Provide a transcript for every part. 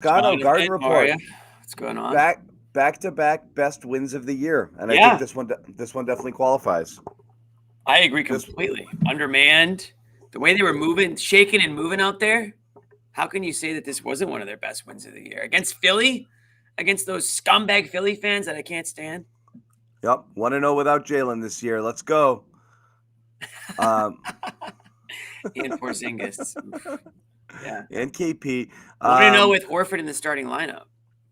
Toscano Garden How are Report. you? What's going on? Back to back best wins of the year, and I think Yeah, this one definitely qualifies. I agree This completely. Undermanned, the way they were moving, shaking and moving out there. How can you say that this wasn't one of their best wins of the year against Philly, against those scumbag Philly fans that I can't stand? Yep, 1-0 without Jalen this year. Let's go. Um, And Porzingis. Oof. Yeah, and KP. 1-0 Um, with Horford in the starting lineup.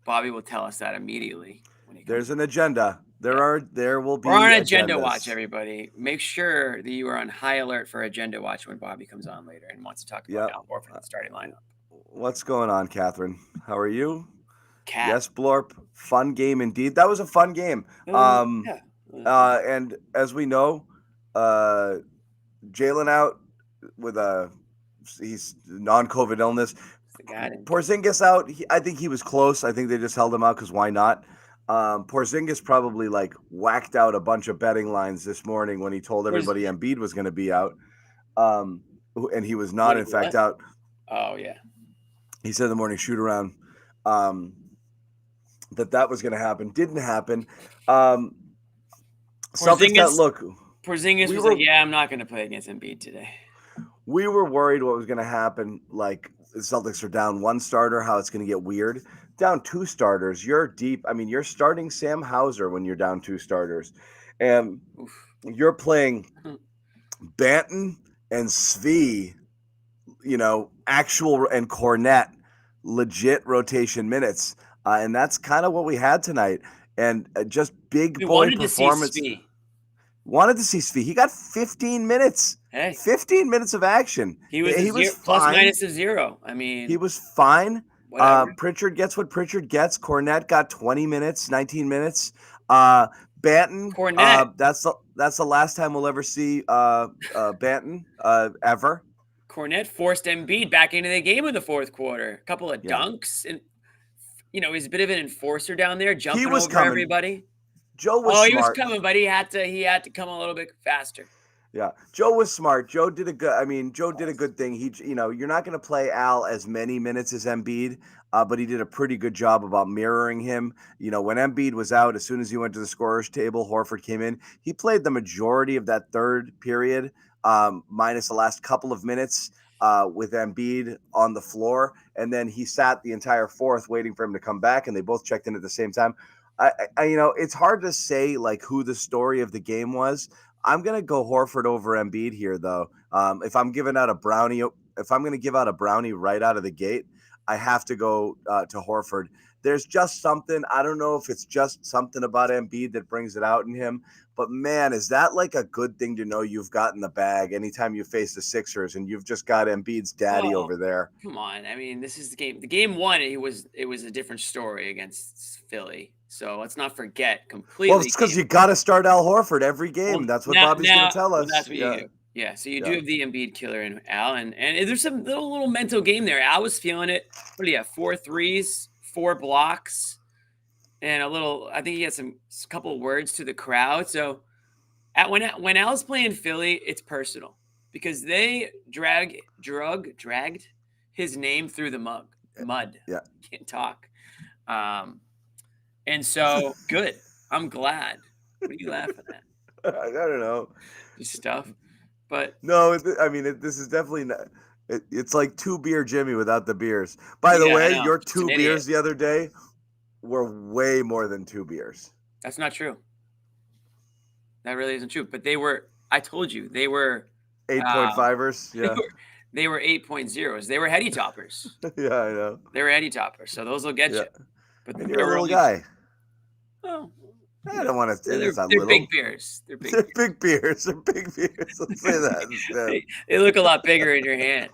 Bobby will tell us that immediately when he comes there's in. an agenda. Yeah. There will We're on be agenda watch, agendas. everybody. Make sure that you are on high alert for agenda watch when Bobby comes on later and wants to talk about Yep. Al Horford in the starting lineup. What's going on, Catherine? How are you? Cat. Yes, Blorp. Fun game indeed. That was a fun game. Yeah. And as we know, uh, Jalen out with he's non-COVID illness. The guy didn't get. Porzingis out. I think he was close. I think they just held him out because why not? Porzingis probably like whacked out a bunch of betting lines this morning when he told Where's everybody Embiid was going to be out, um, and he was not what? in fact What? out. Oh yeah. He said in the morning shoot around um, that was going to happen. Didn't happen. Um, Celtics got Porzingis. look. Porzingis We was like, were "Yeah, I'm not going to play against Embiid today." we were worried what was going to happen. Like the Celtics are down one starter, how it's going to get weird. Down two starters, you're deep. I mean, you're starting Sam Hauser when you're down two starters, and Oof. you're playing Banton and Svi. Actual and Kornet, legit rotation minutes, and that's kind of what we had tonight. And just big We boy wanted to see performance. Svi. Wanted to see Svi. He got 15 minutes. Hey, 15 minutes of action. he was a He was zero, plus fine. minus a zero. I He mean, was fine. whatever. Pritchard gets what Pritchard gets. Cornette got 20 minutes, 19 minutes. Banton, Kornet. that's the last time we'll ever see Banton ever. Kornet forced Embiid back into the game in the fourth quarter. A couple of Yeah, dunks, and he's a bit of an enforcer down there, he jumping was over coming. everybody. Joe was Oh, he was smart. coming, but he had to come a little bit faster. Yeah, Joe was smart. Joe did a good. I mean, Joe did a good thing. You're not going to play Al as many minutes as Embiid, but he did a pretty good job about mirroring him. When Embiid was out, as soon as he went to the scorer's table, Horford came in. He played the majority of that third period, minus the last couple of minutes with Embiid on the floor, and then he sat the entire fourth waiting for him to come back, and they both checked in at the same time. It's hard to say like who the story of the game was. I'm gonna go Horford over Embiid here, though. If I'm going to give out a brownie right out of the gate, I have to go to Horford. There's just something. I don't know if it's just something about Embiid that brings it out in him, but man, is that like a good thing to know you've got in the bag anytime you face the Sixers and you've just got Embiid's daddy Well, over there. come on. I mean, this is the game. The game one, it was a different story against Philly. So let's not forget Well, completely it's because game. you got to start Al Horford every Well, game. That's what now Bobby's going now to tell well, us. that's what you Yeah, do. Yeah. So you do yeah. have the Embiid killer in Al, and there's some little mental game there. Al was feeling it. What do you have? 4 threes, 4 blocks, and a little. I think he had some couple of words to the crowd. So when Al's playing Philly, it's personal because they dragged his name through the mud. Yeah. Can't talk. Um, and so good. I'm glad. What are you laughing at? I don't know. Just stuff. But No, this is definitely not. It's like two beer Jimmy without the beers. By the yeah, I way, know. your Just an two idiot. beers the other day were way more than two beers. That's not true. That really isn't true. But they were. I told you they were. Um, 8.5ers. they Yeah. were. They were 8.0s. They were heady toppers. Yeah, I know. They were heady toppers. So those will get Yeah. you. But the And you're beer a were little only. guy. Oh, I don't want to say they're it's not they're big little. beers. They're big They're beers. big beers. They're big beers. Let's say that instead. They look a lot bigger in your hand.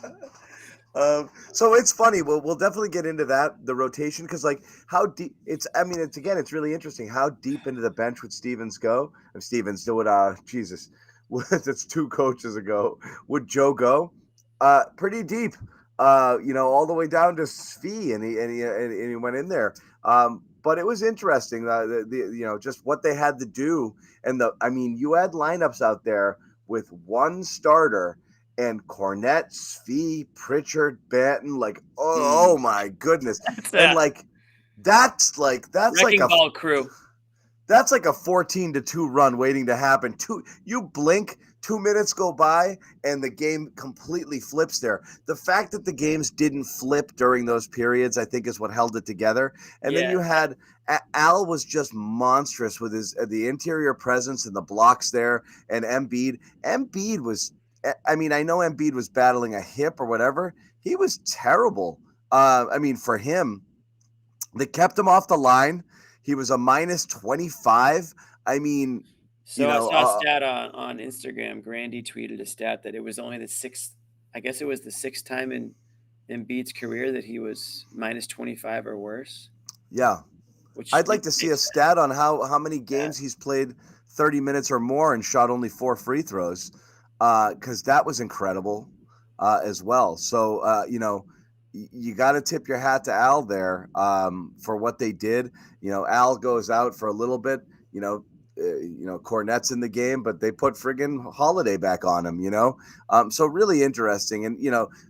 So it's funny. We'll definitely get into that the rotation because like how deep it's. I mean, it's really interesting how deep into the bench would Stevens go. If Stevens would Jesus, that's two coaches ago. Would Joe go? Pretty deep. All the way down to Svi, and he went in there. But it was interesting. Just what they had to do, and you had lineups out there with one starter and Kornet, Svi, Pritchard, Banton, like, oh my goodness. And like that's like wrecking ball crew. That's like a 14-2 run waiting to happen. You blink, 2 minutes go by, and the game completely flips there. The fact that the games didn't flip during those periods, I think, is what held it together. And then you had Al was just monstrous with the interior presence and the blocks there, and Embiid. Embiid was, I mean, I know Embiid was battling a hip or whatever. He was terrible. I mean, for him, they kept him off the line. He was a minus 25. I mean, so I saw a stat on Instagram. Grandy tweeted a stat that it was only the sixth. I guess it was the sixth time in Embiid's career that he was minus 25 or worse. Yeah, I'd like to see a stat on how many games he's played 30 minutes or more and shot only 4 free throws, because that was incredible as well. So you got to tip your hat to Al there for what they did. Al goes out for a little bit. Kornet's in the game, but they put friggin' Holiday back on him. So really interesting. And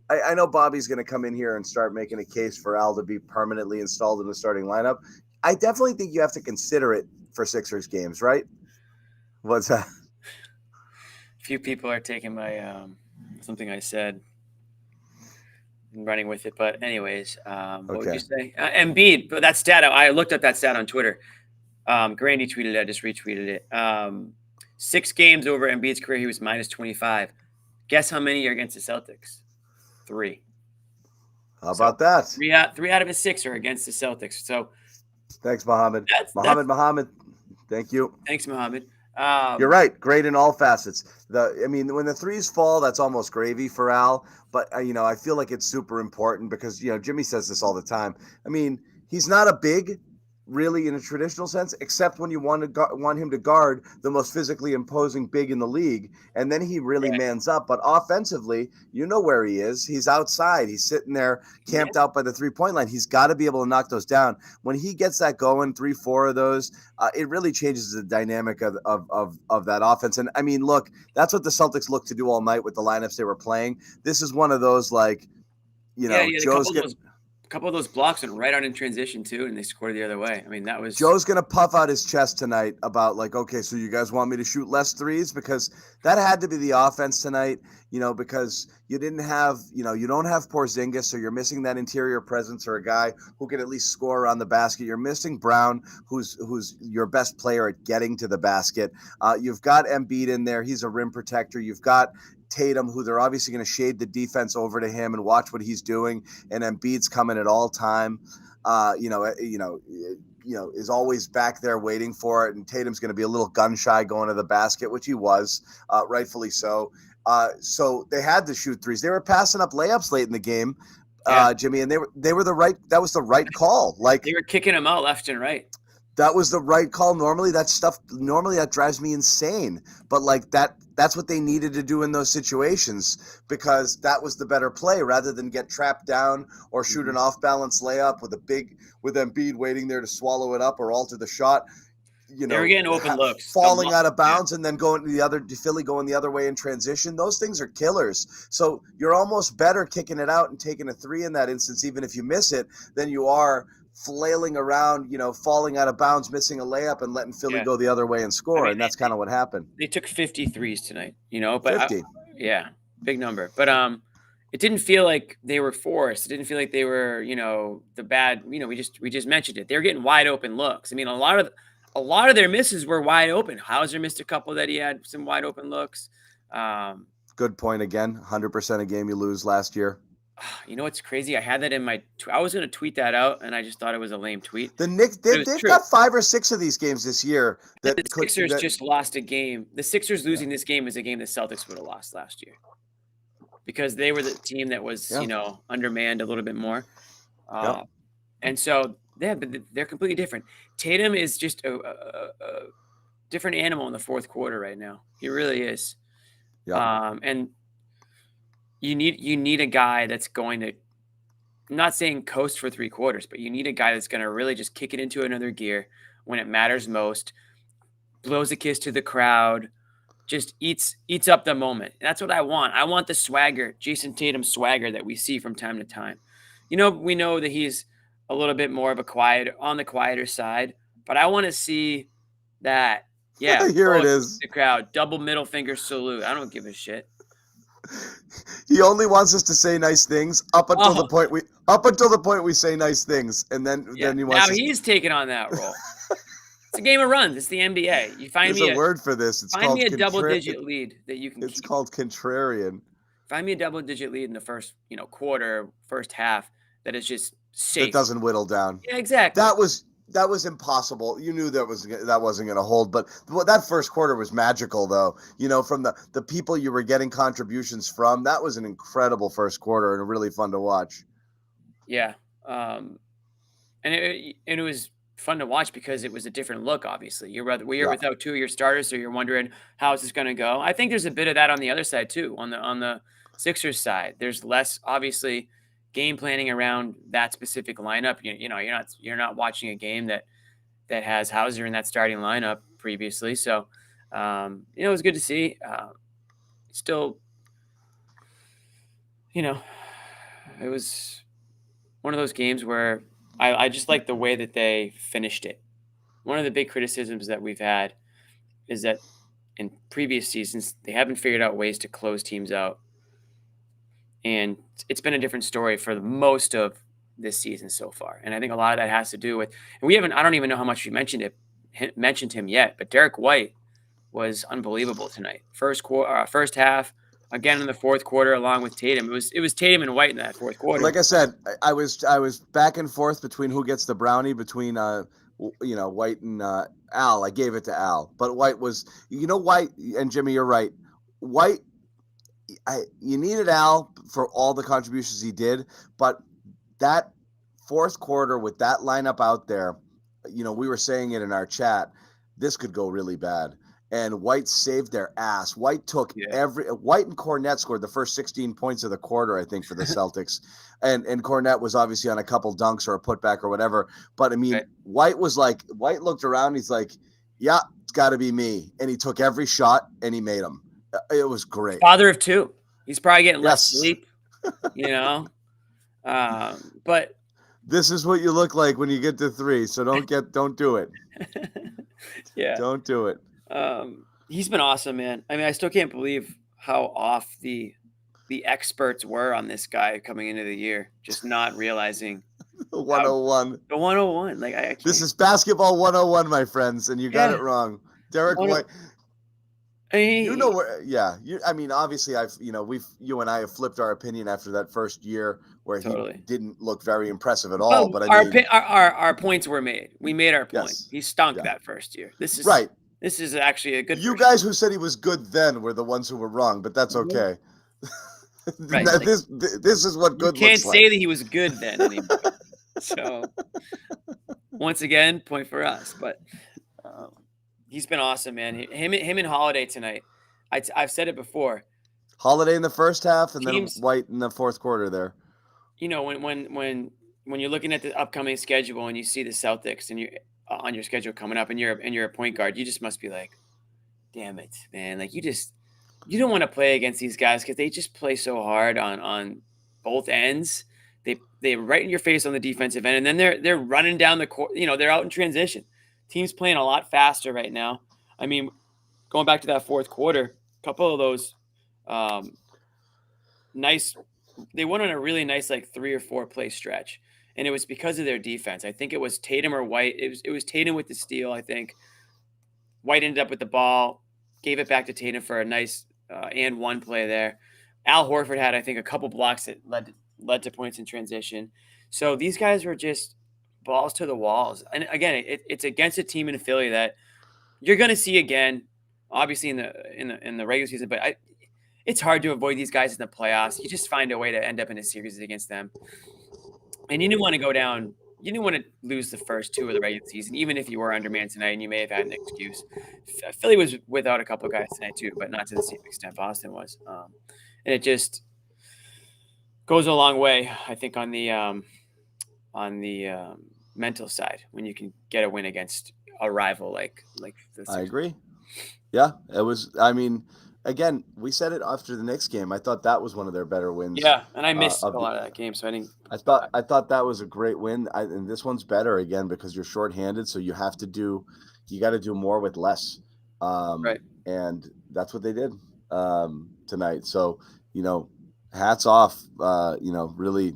I know Bobby's going to come in here and start making a case for Al to be permanently installed in the starting lineup. I definitely think you have to consider it for Sixers games, right? What's that? A few people are taking my something I said and running with it. But anyways, what would you say? Embiid, but that stat, I looked up that stat on Twitter. Grandy tweeted it. I just retweeted it. 6 games over Embiid's career, he was minus 25. Guess how many are against the Celtics? 3. How about that? 3 out of his 6 are against the Celtics. So thanks, Mohammed. Mohammed. Thank you. Thanks, Mohammed. You're right. Great in all facets. When the threes fall, that's almost gravy for Al. But I feel like it's super important because Jimmy says this all the time. I mean, he's not a big, really, in a traditional sense, except when you want him to guard the most physically imposing big in the league, and then he really mans up. But offensively, where he is. He's outside. He's sitting there camped out by the 3-point line. He's got to be able to knock those down. When he gets that going, 3-4 of those, it really changes the dynamic of that offense. And I mean, look, that's what the Celtics look to do all night with the lineups they were playing. This is one of those Joe's a couple of those blocks went right on in transition too, and they scored the other way. I mean, that was Joe's gonna puff out his chest tonight about okay, so you guys want me to shoot less threes, because that had to be the offense tonight. Because you didn't have, you don't have Porzingis, so you're missing that interior presence or a guy who can at least score around the basket. You're missing Brown, who's your best player at getting to the basket. You've got Embiid in there; he's a rim protector. You've got Tatum, who they're obviously going to shade the defense over to him and watch what he's doing, and Embiid's coming at all time. Is always back there waiting for it, and Tatum's going to be a little gun shy going to the basket, which he was, rightfully so. So they had to shoot threes. They were passing up layups late in the game, Jimmy, and they were the right. That was the right call. They were kicking them out left and right. That was the right call. Normally that drives me insane, but that's what they needed to do in those situations, because that was the better play rather than get trapped down or shoot an off-balance layup with Embiid waiting there to swallow it up or alter the shot. They were getting open looks, falling out of bounds, and then going to Philly going the other way in transition. Those things are killers. So you're almost better kicking it out and taking a 3 in that instance, even if you miss it, than you are flailing around, falling out of bounds, missing a layup, and letting Philly go the other way and score. And that's kind of what happened. They took 50 threes tonight, but 50. Big number. But it didn't feel like they were forced. It didn't feel like they were, the bad, we just mentioned it. They were getting wide open looks. I mean, a lot of their misses were wide open. Hauser missed a couple that he had some wide open looks. Good point again. 100% a game you lose last year. You know what's crazy? I had that in I was going to tweet that out, and I just thought it was a lame tweet. The Knicks, they've got 5 or 6 of these games this year. The Sixers just lost a game. The Sixers losing this game is a game the Celtics would have lost last year, because they were the team that was, undermanned a little bit more. And so they're completely different. Tatum is just a different animal in the fourth quarter right now. He really is. Yeah. And you need a guy that's going to, I'm not saying coast for 3 quarters, but you need a guy that's going to really just kick it into another gear when it matters most, blows a kiss to the crowd, just eats up the moment. That's what I want. I want the swagger, Jason Tatum swagger that we see from time to time. We know that he's a little bit more of on the quieter side, but I want to see that. Yeah, Here it is. The crowd, double middle finger salute. I don't give a shit. He only wants us to say nice things up until the point we say nice things, and then he wants. Now he's taking on that role. It's a game of runs. It's the NBA. You find There's a word for this. It's called me a double-digit lead that you can. It's called contrarian. Find me a double-digit lead in the first, quarter, first half that is just safe. That doesn't whittle down. Yeah, exactly. That was impossible. You knew that wasn't going to hold. But that first quarter was magical, though. From the people you were getting contributions from, that was an incredible first quarter and really fun to watch. Yeah, and it was fun to watch because it was a different look. Obviously, you're without two of your starters, so you're wondering how is this going to go. I think there's a bit of that on the other side too. On the Sixers side, there's less obviously game planning around that specific lineup. You're not watching a game that has Hauser in that starting lineup previously. So it was good to see. Still, it was one of those games where I just like the way that they finished it. One of the big criticisms that we've had is that in previous seasons, they haven't figured out ways to close teams out. And it's been a different story for most of this season so far. And I think a lot of that has to do with, and I don't even know how much we mentioned him yet, but Derrick White was unbelievable tonight. First half, again in the fourth quarter, along with Tatum. It was Tatum and White in that fourth quarter. Like I said, I was back and forth between who gets the brownie between White and Al. I gave it to Al, but White was White and Jimmy. You're right. White. You needed Al for all the contributions he did, but that fourth quarter with that lineup out there, we were saying it in our chat, this could go really bad. And White saved their ass. White took White and Kornet scored the first 16 points of the quarter, I think, for the Celtics. and Kornet was obviously on a couple dunks or a putback or whatever. But I mean, White looked around. He's like, yeah, it's got to be me. And he took every shot and he made them. It was great. Father of two. He's probably getting less sleep, but this is what you look like when you get to 3. So don't do it. Yeah. Don't do it. He's been awesome, man. I mean, I still can't believe how off the experts were on this guy coming into the year, just not realizing the 101. The 101. Like I can't. This is basketball 101, my friends, and you got it wrong. Derrick White. Obviously you and I have flipped our opinion after that first year where he didn't look very impressive at all. But our points were made. We made our point. Yes. He stunk that first year. This is right. This is actually a good. You guys who said he was good then were the ones who were wrong, but that's okay. Right. This is what good looks like. You can't say that he was good then anymore. So once again, point for us. But he's been awesome, man. Him and Holiday tonight. I've said it before. Holiday in the first half, and then White in the fourth quarter. There. When you're looking at the upcoming schedule and you see the Celtics and you're on your schedule coming up and you're a point guard, you just must be like, damn it, man. Like you don't want to play against these guys because they just play so hard on both ends. They're right in your face on the defensive end, and then they're running down the court. They're out in transition. Team's playing a lot faster right now. I mean, going back to that fourth quarter, a couple of those they went on a really nice 3 or 4 play stretch, and it was because of their defense. I think it was Tatum or White. It was Tatum with the steal, I think. White ended up with the ball, gave it back to Tatum for a nice and one play there. Al Horford had, I think, a couple blocks that led to points in transition. So these guys were just balls to the walls. And again, it's against a team in Philly that you're going to see again, obviously in the regular season, but it's hard to avoid these guys in the playoffs. You just find a way to end up in a series against them. And you didn't want to go down. You didn't want to lose the first 2 of the regular season, even if you were undermanned tonight and you may have had an excuse. Philly was without a couple of guys tonight too, but not to the same extent Boston was. And it just goes a long way, I think, on the mental side when you can get a win against a rival like the Sixers. I agree. Yeah, it was. I mean, again, we said it after the Knicks game. I thought that was one of their better wins. Yeah, and I missed of a the. lot of that game, so I didn't. I thought that was a great win. And this one's better again because you're shorthanded, so you got to do more with less. Right. And that's what they did tonight. So hats off. Really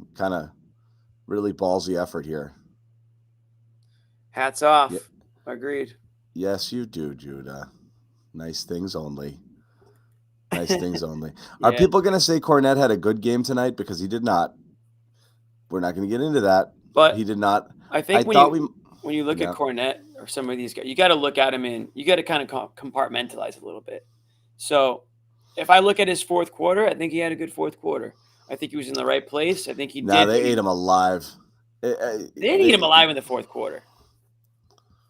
really ballsy effort here. Hats off. Yeah. Agreed. Yes, you do, Judah. Nice things only. Nice things only. Yeah. Are people going to say Kornet had a good game tonight? Because he did not. We're not going to get into that. But he did not. I think when you look Yeah. at Kornet or some of these guys, you got to look at him you got to kind of compartmentalize a little bit. So if I look at his fourth quarter, I think he had a good fourth quarter. I think he was in the right place. I think he did. They ate him alive. They didn't eat him alive in the fourth quarter.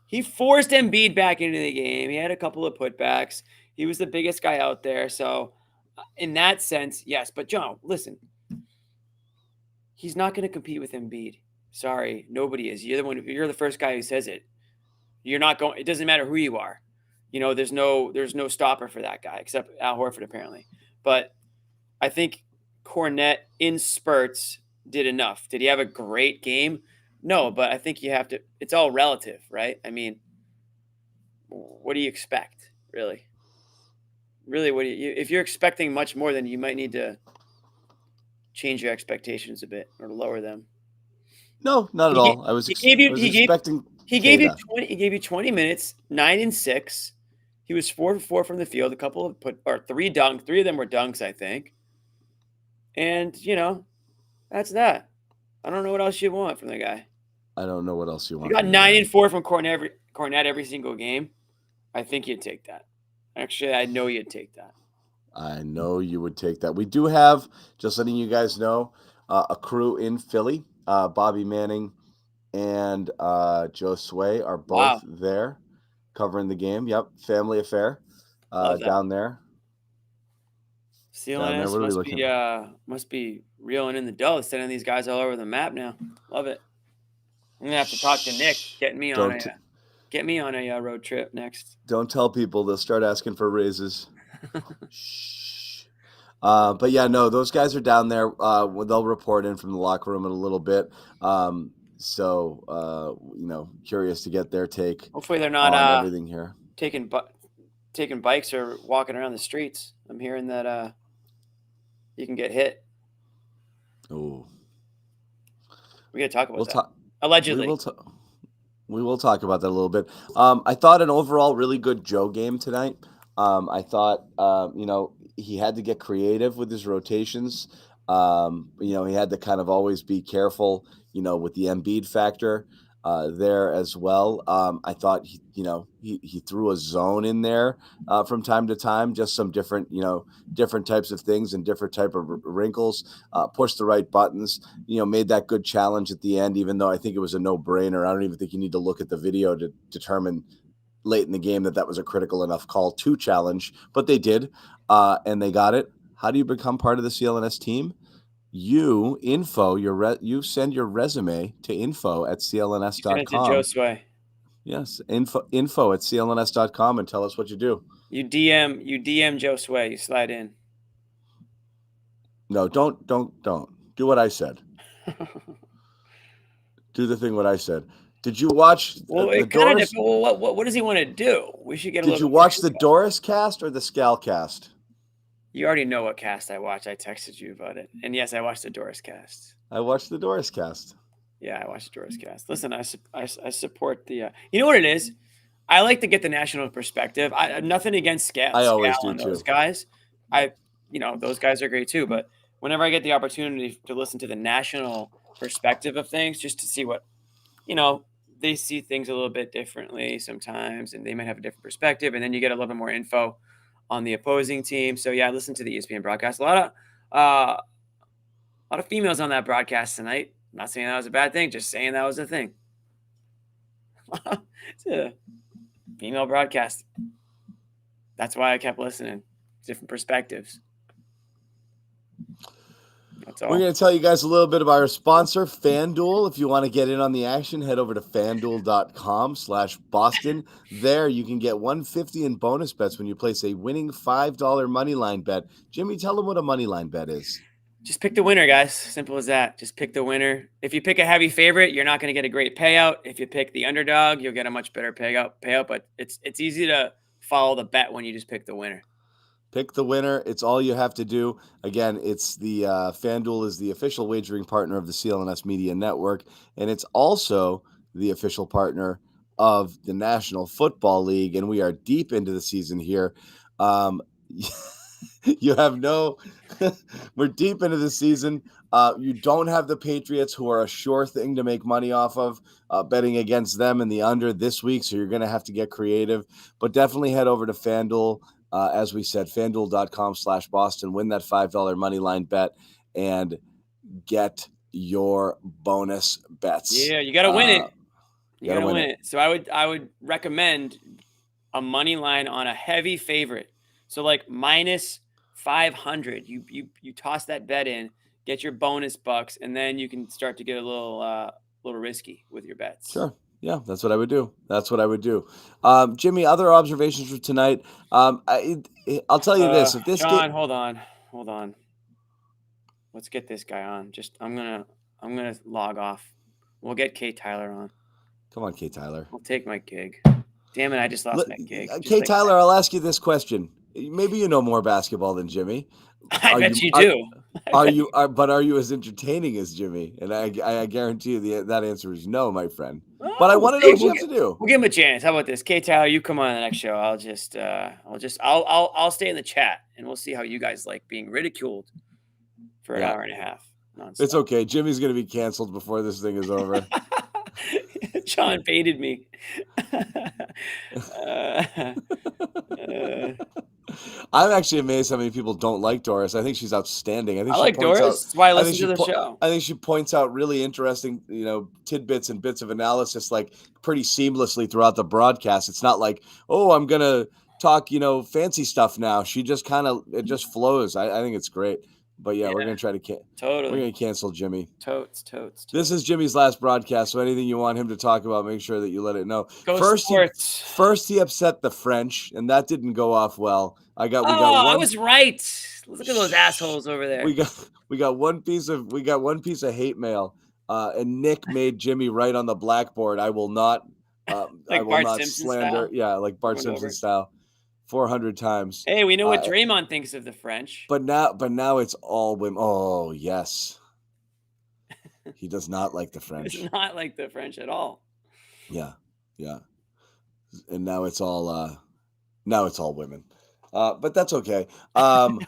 He forced Embiid back into the game. He had a couple of putbacks. He was the biggest guy out there. So in that sense, yes. But Joe, listen, he's not going to compete with Embiid. Sorry, nobody is. You're the first guy who says it. You're not going. It doesn't matter who you are. There's no stopper for that guy except Al Horford apparently. But I think Kornet in spurts did enough. Did he have a great game? No, but I think you have to. It's all relative, right? I mean, what do you expect, really? Really, what do you? If you're expecting much more, then you might need to change your expectations a bit or lower them. No, not at all. I was expecting. He gave you 20 minutes, 9 and 6. He was 4 for 4 from the field. A couple of 3 dunks. 3 of them were dunks, I think. And that's that. I don't know what else you want from the guy. I don't know what else you want. You got 9 and 4 from Kornet every single game. I think you'd take that. Actually, I know you'd take that. I know you would take that. We do have, just letting you guys know, a crew in Philly. Bobby Manning and Josue are both there covering the game. Yep, family affair down there. CLNS must be reeling in the dough, sending these guys all over the map now. Love it. I'm gonna have to talk to Nick, get me on a road trip next. Don't tell people; they'll start asking for raises. Shh. But yeah, no, those guys are down there. They'll report in from the locker room in a little bit. So curious to get their take. Hopefully, they're not on everything here. Taking bikes or walking around the streets. I'm hearing that you can get hit. Oh, we got to talk about that. Allegedly, we will talk about that a little bit. I thought an overall really good Joe game tonight. I thought he had to get creative with his rotations. He had to kind of always be careful, with the Embiid factor there as well. I thought he threw a zone in there from time to time, just some different types of things and different type of wrinkles. Pushed the right buttons, made that good challenge at the end, even though I think it was a no-brainer. I don't even think you need to look at the video to determine late in the game that was a critical enough call to challenge, but they did, and they got it. How do you become part of the CLNS team? You send your resume to info@clns.com. Josue. Yes, info@clns.com and tell us what you do. You DM Josue. You slide in. No, don't do what I said. Do the thing what I said. Did you watch the Doris? What does he want to do? We should get a little. Did you watch the Doris cast or the Scal cast? You already know what cast I watched. I texted you about it. And yes, I watched the Doris cast. I watched the Doris cast. Yeah, I watched the Doris cast. Listen, I support the you know what it is? I like to get the national perspective. Nothing against Scal. I always do too. Those guys. Those guys are great too, but whenever I get the opportunity to listen to the national perspective of things, just to see what they see things a little bit differently sometimes, and they might have a different perspective, and then you get a little bit more info on the opposing team. So yeah, I listened to the ESPN broadcast. A lot of females on that broadcast tonight. I'm not saying that was a bad thing, just saying that was a thing. It's a female broadcast. That's why I kept listening. Different perspectives. That's all. We're going to tell you guys a little bit about our sponsor, FanDuel. If you want to get in on the action, head over to fanduel.com/Boston. There you can get $150 in bonus bets when you place a winning $5 money line bet. Jimmy, tell them what a money line bet is. Just pick the winner, guys. Simple as that. Just pick the winner. If you pick a heavy favorite, you're not going to get a great payout. If you pick the underdog, you'll get a much better payout. But it's easy to follow the bet when you just pick the winner. Pick the winner. It's all you have to do. Again, it's the FanDuel is the official wagering partner of the CLNS Media Network, and it's also the official partner of the National Football League. And we are deep into the season here. You have no. We're deep into the season. You don't have the Patriots, who are a sure thing to make money off of, betting against them in the under this week. So you're going to have to get creative, but definitely head over to FanDuel. As we said, fanduel.com/Boston, win that $5 money line bet and get your bonus bets. Yeah, you got to win it. You got to win it. So I would recommend a money line on a heavy favorite. So like minus 500, you toss that bet in, get your bonus bucks, and then you can start to get a little risky with your bets. Sure. Yeah, that's what I would do. Jimmy, other observations for tonight. I'll tell you this: if this John, hold on. Let's get this guy on. I'm gonna log off. We'll get K Tyler on. Come on, K Tyler. I'll take my gig. Damn it, I just lost my gig. K Tyler, I'll ask you this question. Maybe you know more basketball than Jimmy. I bet you do. Are you as entertaining as Jimmy? And I guarantee you that answer is no, my friend. But I want to know what you have to do. We'll give him a chance. How about this, K Tyler? You come on the next show. I'll stay in the chat, and we'll see how you guys like being ridiculed for an hour and a half. Nonstop. It's okay. Jimmy's going to be canceled before this thing is over. John baited me. I'm actually amazed how many people don't like Doris. I think she's outstanding. I like Doris. That's why I listen to the show. I think she points out really interesting, tidbits and bits of analysis, like pretty seamlessly throughout the broadcast. It's not like, oh, I'm gonna talk, fancy stuff now. She just it just flows. I think it's great. But yeah, we're gonna try to we're gonna cancel Jimmy. Totes. This is Jimmy's last broadcast, so anything you want him to talk about, make sure that you let it know. First he upset the French, and that didn't go off well. I was right. Look at those assholes over there. We got one piece of hate mail, and Nick made Jimmy write on the blackboard. I will not. Like I will Bart not Simpson slander. style? Yeah, like Bart Simpson style. 400 times. Hey, we know what Draymond thinks of the French. But now it's all women. Oh, yes. He does not like the French. He does not like the French at all. Yeah. And now it's all women. But that's okay. So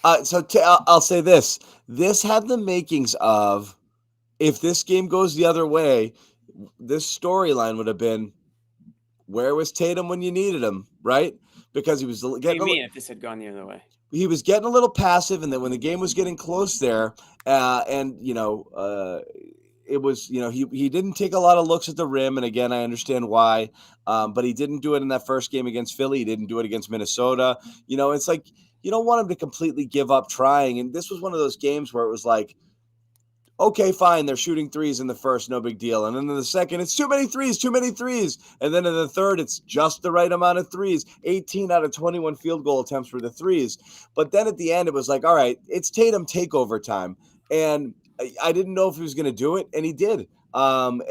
I'll say this. This had the makings of, if this game goes the other way, this storyline would have been, where was Tatum when you needed him, right? Because he was getting. What do you mean if this had gone the other way? He was getting a little passive, and then when the game was getting close there, it was, he didn't take a lot of looks at the rim, and again, I understand why, but he didn't do it in that first game against Philly. He didn't do it against Minnesota. It's like you don't want him to completely give up trying, and this was one of those games where it was like, okay, fine, they're shooting threes in the first, no big deal. And then in the second, it's too many threes. And then in the third, it's just the right amount of threes. 18 out of 21 field goal attempts for the threes. But then at the end, it was like, all right, it's Tatum takeover time. And I didn't know if he was going to do it, and he did. That's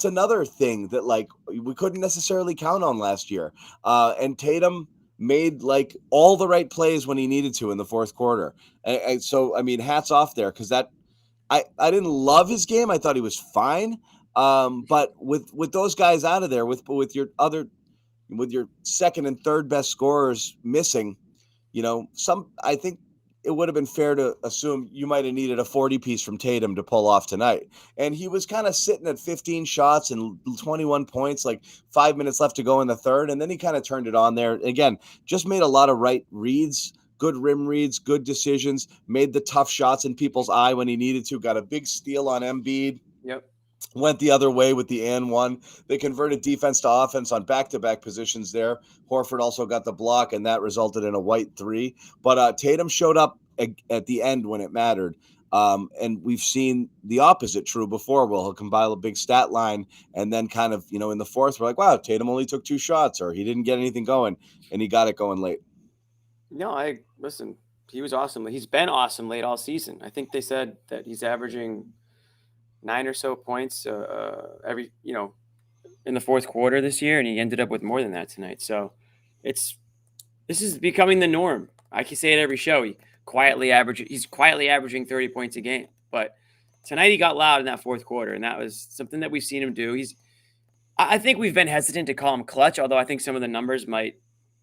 another thing that, like, we couldn't necessarily count on last year. And Tatum made like all the right plays when he needed to in the fourth quarter. And so, I mean, hats off there, because I didn't love his game. I thought he was fine. But with those guys out of there, with your second and third best scorers missing, I think it would have been fair to assume you might have needed a 40 piece from Tatum to pull off tonight. And he was kind of sitting at 15 shots and 21 points, like 5 minutes left to go in the third. And then he kind of turned it on there. Again, just made a lot of right reads, good rim reads, good decisions, made the tough shots in people's eye when he needed to, got a big steal on Embiid. Yep. Went the other way with the and one. They converted defense to offense on back-to-back positions there. Horford also got the block, and that resulted in a White three. But Tatum showed up at the end when it mattered. And we've seen the opposite true before. Well, he'll compile a big stat line and then kind of, in the fourth, we're like, wow, Tatum only took 2 shots, or he didn't get anything going, and he got it going late. No, listen. He was awesome. He's been awesome late all season. I think they said that he's averaging 9 or so points every, in the fourth quarter this year, and he ended up with more than that tonight. So this is becoming the norm. I can say it every show. He's quietly averaging 30 points a game. But tonight he got loud in that fourth quarter, and that was something that we've seen him do. I think we've been hesitant to call him clutch, although I think some of the numbers might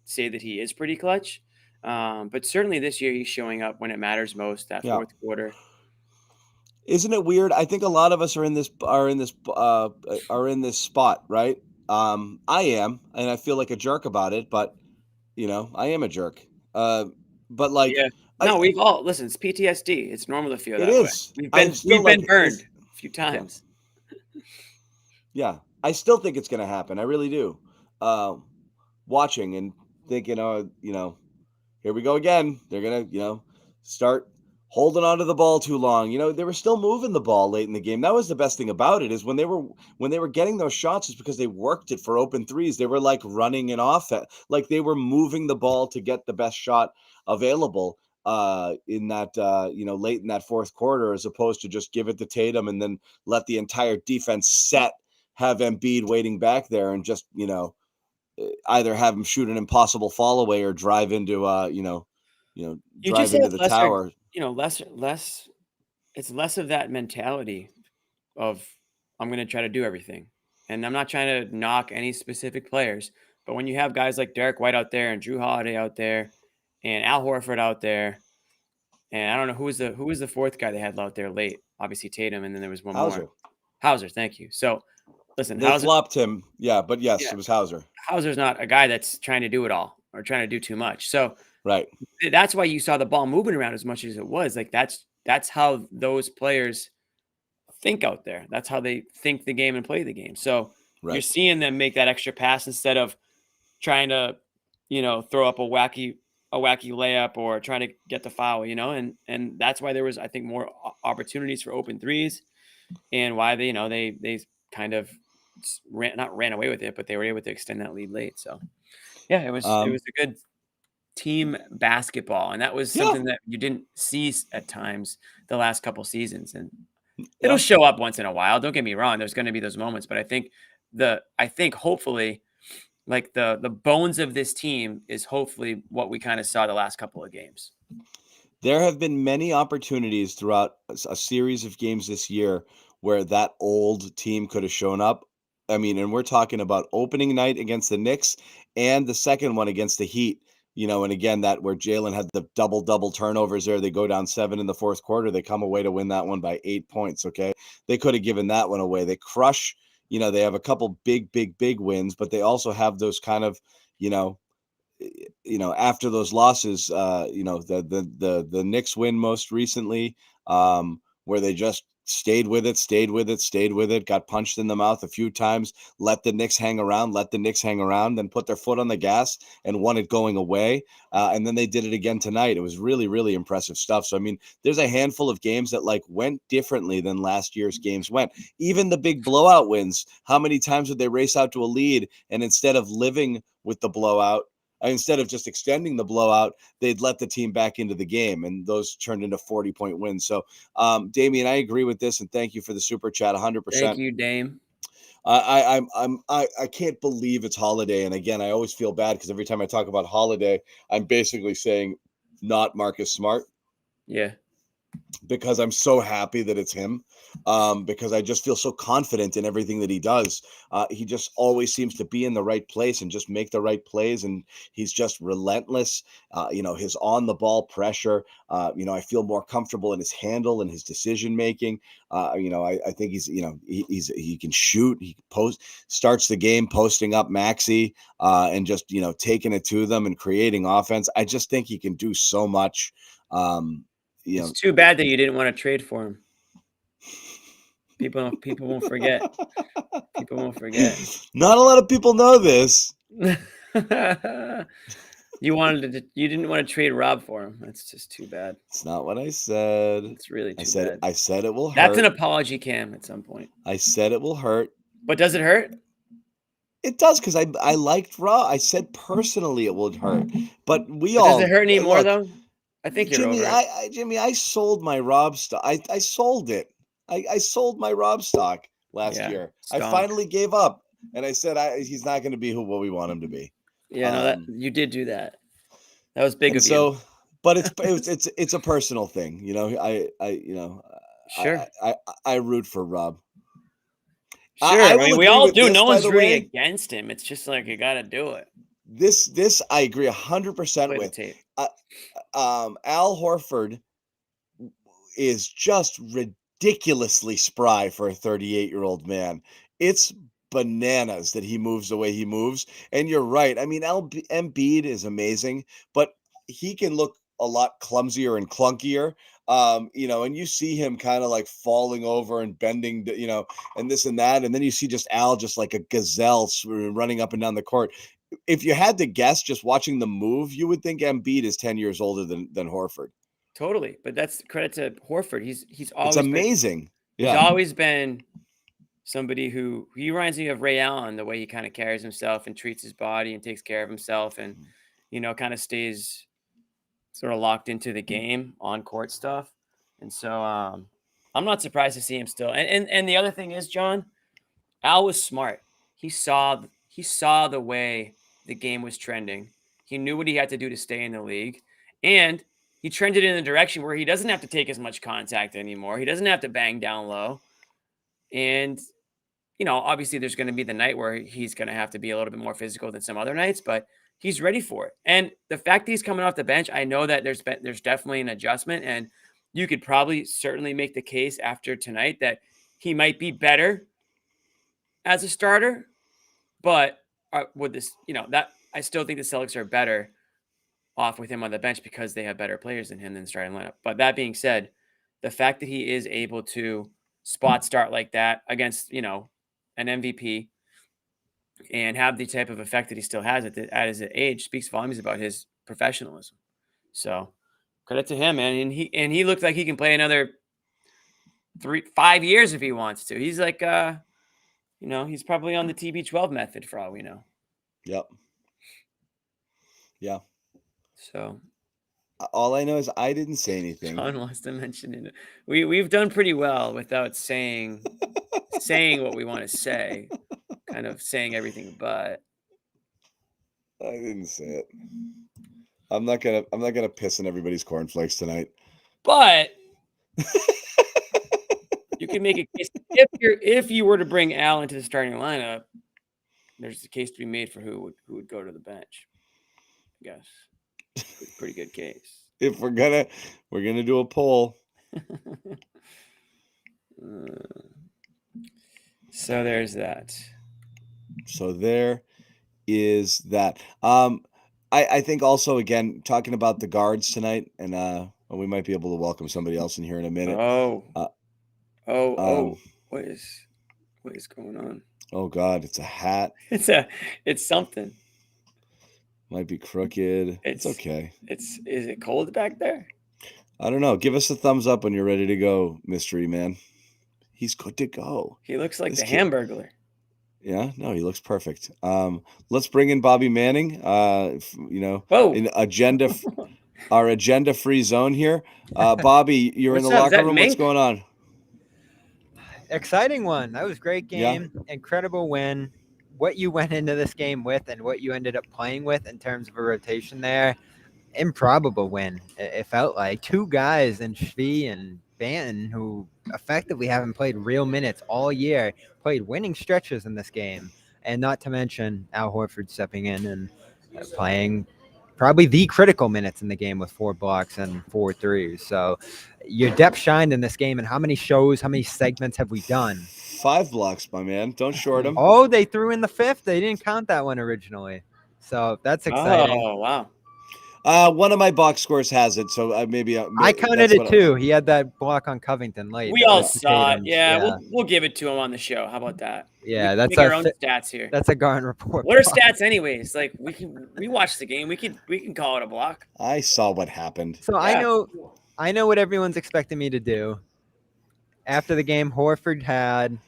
say that he is pretty clutch. But certainly this year he's showing up when it matters most, that fourth quarter. Isn't it weird? I think a lot of us are in this spot, right? I am, and I feel like a jerk about it, but I am a jerk. But like, yeah. No, we've all listen. It's PTSD. It's normal to feel that is. way. We've been burned a few times. Yeah, I still think it's going to happen. I really do. Watching and thinking, here we go again. They're going to, start holding onto the ball too long. They were still moving the ball late in the game. That was the best thing about it, is when they were getting those shots, it's because they worked it for open threes. They were like running an offense, like they were moving the ball to get the best shot available in that, late in that fourth quarter, as opposed to just give it to Tatum and then let the entire defense have Embiid waiting back there and just, either have him shoot an impossible fall away or drive into, drive into the tower. Less. It's less of that mentality of I'm going to try to do everything, and I'm not trying to knock any specific players, but when you have guys like Derrick White out there and Drew Holiday out there and Al Horford out there, and I don't know who was the fourth guy they had out there late. Obviously Tatum, and then there was one more. Hauser, thank you. So listen, they flopped him, but yes, it was Hauser. Hauser's not a guy that's trying to do it all or trying to do too much. So right, that's why you saw the ball moving around as much as it was. Like that's how those players think out there. That's how they think the game and play the game. So you're seeing them make that extra pass instead of trying to, throw up a wacky layup or trying to get the foul, and that's why there was, I think, more opportunities for open threes, and why they kind of not ran away with it, but they were able to extend that lead late. So yeah, it was a good team basketball, and that was something that you didn't see at times the last couple seasons, and it'll show up once in a while. Don't get me wrong, there's going to be those moments, but I think hopefully, like the bones of this team is hopefully what we kind of saw the last couple of games. There have been many opportunities throughout a series of games this year where that old team could have shown up. I mean, and we're talking about opening night against the Knicks and the second one against the Heat. And again, that where Jalen had the double turnovers there. They go down 7 in the fourth quarter. They come away to win that one by 8 points. Okay. They could have given that one away. They crush, they have a couple big wins, but they also have those kind of, after those losses, the Knicks win most recently, where they just stayed with it, got punched in the mouth a few times, let the Knicks hang around, then put their foot on the gas and won it going away. And then they did it again tonight. It was really, really impressive stuff. So, I mean, there's a handful of games that went differently than last year's games went. Even the big blowout wins, how many times would they race out to a lead, and instead of living with the blowout, instead of just extending the blowout, they'd let the team back into the game, and those turned into 40-point wins. So, Damian, I agree with this, and thank you for the super chat, 100%. Thank you, Dame. I can't believe it's Holiday, and again, I always feel bad because every time I talk about Holiday, I'm basically saying not Marcus Smart. Yeah. Because I'm so happy that it's him, because I just feel so confident in everything that he does. He just always seems to be in the right place and just make the right plays, and he's just relentless. His on the ball pressure. I feel more comfortable in his handle and his decision making. I think he can shoot. He starts the game posting up Maxey and just taking it to them and creating offense. I just think he can do so much. It's too bad that you didn't want to trade for him. People won't forget. People won't forget. Not a lot of people know this. You didn't want to trade Rob for him. That's just too bad. It's not what I said. It's really too bad. I said it will hurt. That's an apology, Cam, at some point. I said it will hurt. But does it hurt? It does, because I liked Rob. I said personally it would hurt, but does it hurt anymore though? I think you're Jimmy. over it. Jimmy, I sold my Rob stock. I sold it. I sold my Rob stock last year. Stonk. I finally gave up, and I said he's not going to be what we want him to be. Yeah, no, you did do that. That was big of you. But it's a personal thing, you know. Sure. I root for Rob. Sure, I mean, we all do. No one's rooting against him. It's just like you got to do it. This I agree 100% with. Al Horford is just ridiculously spry for a 38-year-old man. It's bananas that he moves the way he moves. And you're right. I mean, Embiid is amazing, but he can look a lot clumsier and clunkier. And you see him kind of like falling over and bending, and this and that. And then you see just Al just like a gazelle running up and down the court. If you had to guess, just watching the move, you would think Embiid is 10 years older than Horford. Totally. But that's credit to Horford. He's always amazing. He's always been somebody who he reminds me of Ray Allen, the way he kind of carries himself and treats his body and takes care of himself and, kind of stays sort of locked into the game on court stuff. And so I'm not surprised to see him still. And the other thing is, John, Al was smart. He saw the way the game was trending. He knew what he had to do to stay in the league. And he trended in a direction where he doesn't have to take as much contact anymore. He doesn't have to bang down low. And, obviously there's going to be the night where he's going to have to be a little bit more physical than some other nights, but he's ready for it. And the fact that he's coming off the bench, I know that there's definitely an adjustment, and you could probably certainly make the case after tonight that he might be better as a starter, but with this, that I still think the Celtics are better off with him on the bench because they have better players than him in the starting lineup. But that being said, the fact that he is able to spot start like that against, an MVP and have the type of effect that he still has at his age speaks volumes about his professionalism. So credit to him, man. And he looked like he can play another 5 years if he wants to. He's like, he's probably on the TB12 method for all we know. Yep. Yeah. So all I know is I didn't say anything. John wants to mention it. We've done pretty well without saying what we want to say, kind of saying everything but. I didn't say it. I'm not gonna piss in everybody's cornflakes tonight. But you can make a case if you were to bring Al into the starting lineup, there's a case to be made for who would go to the bench. I guess pretty good case. If we're gonna do a poll. So there's that. So there is that. I think also, again, talking about the guards tonight, and we might be able to welcome somebody else in here in a minute. What is going on? Oh God, it's a hat. It's something. Might be crooked. It's okay. Is it cold back there? I don't know. Give us a thumbs up when you're ready to go, mystery man. He's good to go. He looks like the Hamburglar. Yeah, no, he looks perfect. Let's bring in Bobby Manning. In our agenda-free zone here. Bobby, you're in the locker room. What's going on? Exciting one. That was a great game. Yeah. Incredible win. What you went into this game with and what you ended up playing with in terms of a rotation there, improbable win. It felt like two guys in Shvee and Banton who effectively haven't played real minutes all year, played winning stretches in this game. And not to mention Al Horford stepping in and playing probably the critical minutes in the game with 4 blocks and 4 threes. So your depth shined in this game. And how many segments have we done? 5 blocks, my man. Don't short them. Oh, they threw in the 5th. They didn't count that one originally. So that's exciting. Oh, wow. One of my box scores has it, so maybe I counted it too. He had that block on Covington late. We all saw it. Yeah, we'll give it to him on the show. How about that? Yeah, that's our own stats here. That's a Garden report. What are stats, anyways? Like we watched the game. We can call it a block. I saw what happened. So yeah. I know what everyone's expecting me to do. After the game, Horford had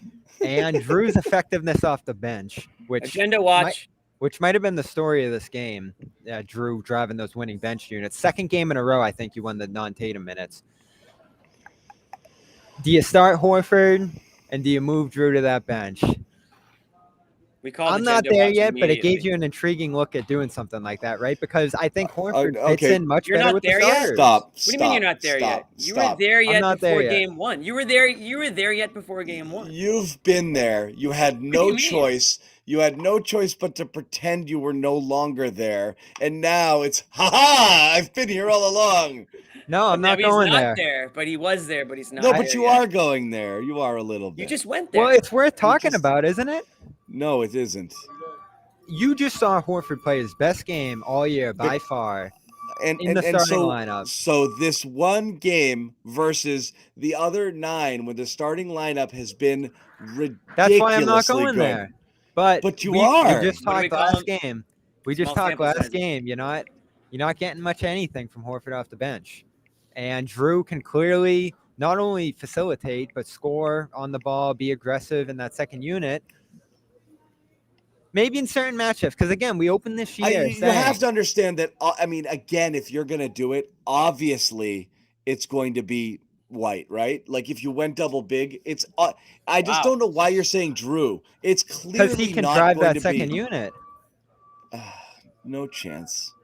and Drew's effectiveness off the bench, which agenda watch. Which might have been the story of this game. Drew driving those winning bench units. Second game in a row, I think you won the non-Tatum minutes. Do you start Horford and do you move Drew to that bench? I'm not there yet, but it gave you an intriguing look at doing something like that, right? Because I think Horford fits in much better with the starters. Stop. What do you mean you're not there yet? You were there yet before game one. You were there yet before game one. You've been there. You had no choice. You had no choice but to pretend you were no longer there. And now it's, ha-ha, I've been here all along. No, I'm not going there. He's not there, but he was there, but he's not there. No, but you are going there. You are a little bit. You just went there. Well, it's worth talking about, isn't it? No, it isn't. You just saw Horford play his best game all year by far in the starting lineup. So this one game versus the other 9 when the starting lineup has been ridiculously That's why I'm not going there. But you are. We just talked last game. We just talked last game. You're not getting much anything from Horford off the bench. And Drew can clearly not only facilitate, but score on the ball, be aggressive in that second unit. Maybe in certain matchups, because again, we opened this year. You have to understand that. I mean, again, if you're going to do it, obviously it's going to be White, right? Like if you went double big, it's. I just don't know why you're saying Drew. It's clearly because he can not drive going that second unit. No chance.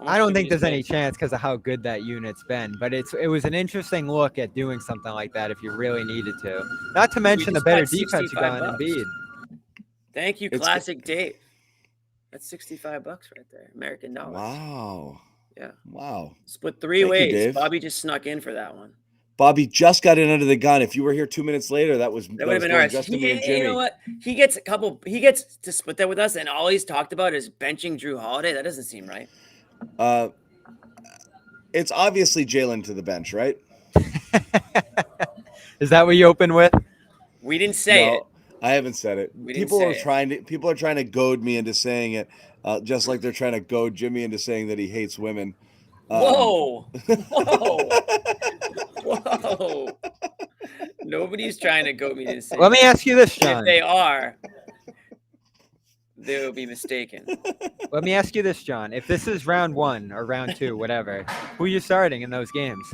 I don't think there's any chance because of how good that unit's been, but it was an interesting look at doing something like that if you really needed to. Not to mention the better defense you got in Embiid. Thank you, Classic Dave. That's $65 right there, American dollars. Wow. Yeah. Wow. Split 3 ways. Bobby just snuck in for that one. Bobby just got in under the gun. If you were here 2 minutes later, that would have been ours. Just me and Jimmy. You know what? He gets to split that with us, and all he's talked about is benching Drew Holiday. That doesn't seem right. It's obviously Jalen to the bench, right? Is that what you open with? We didn't say it. I haven't said it. People are trying to goad me into saying it, just like they're trying to goad Jimmy into saying that he hates women. Whoa. Nobody's trying to goad me into saying. Let me ask you this, John. If they are, they will be mistaken. Let me ask you this, John. If this is round 1 or round 2, whatever, who are you starting in those games?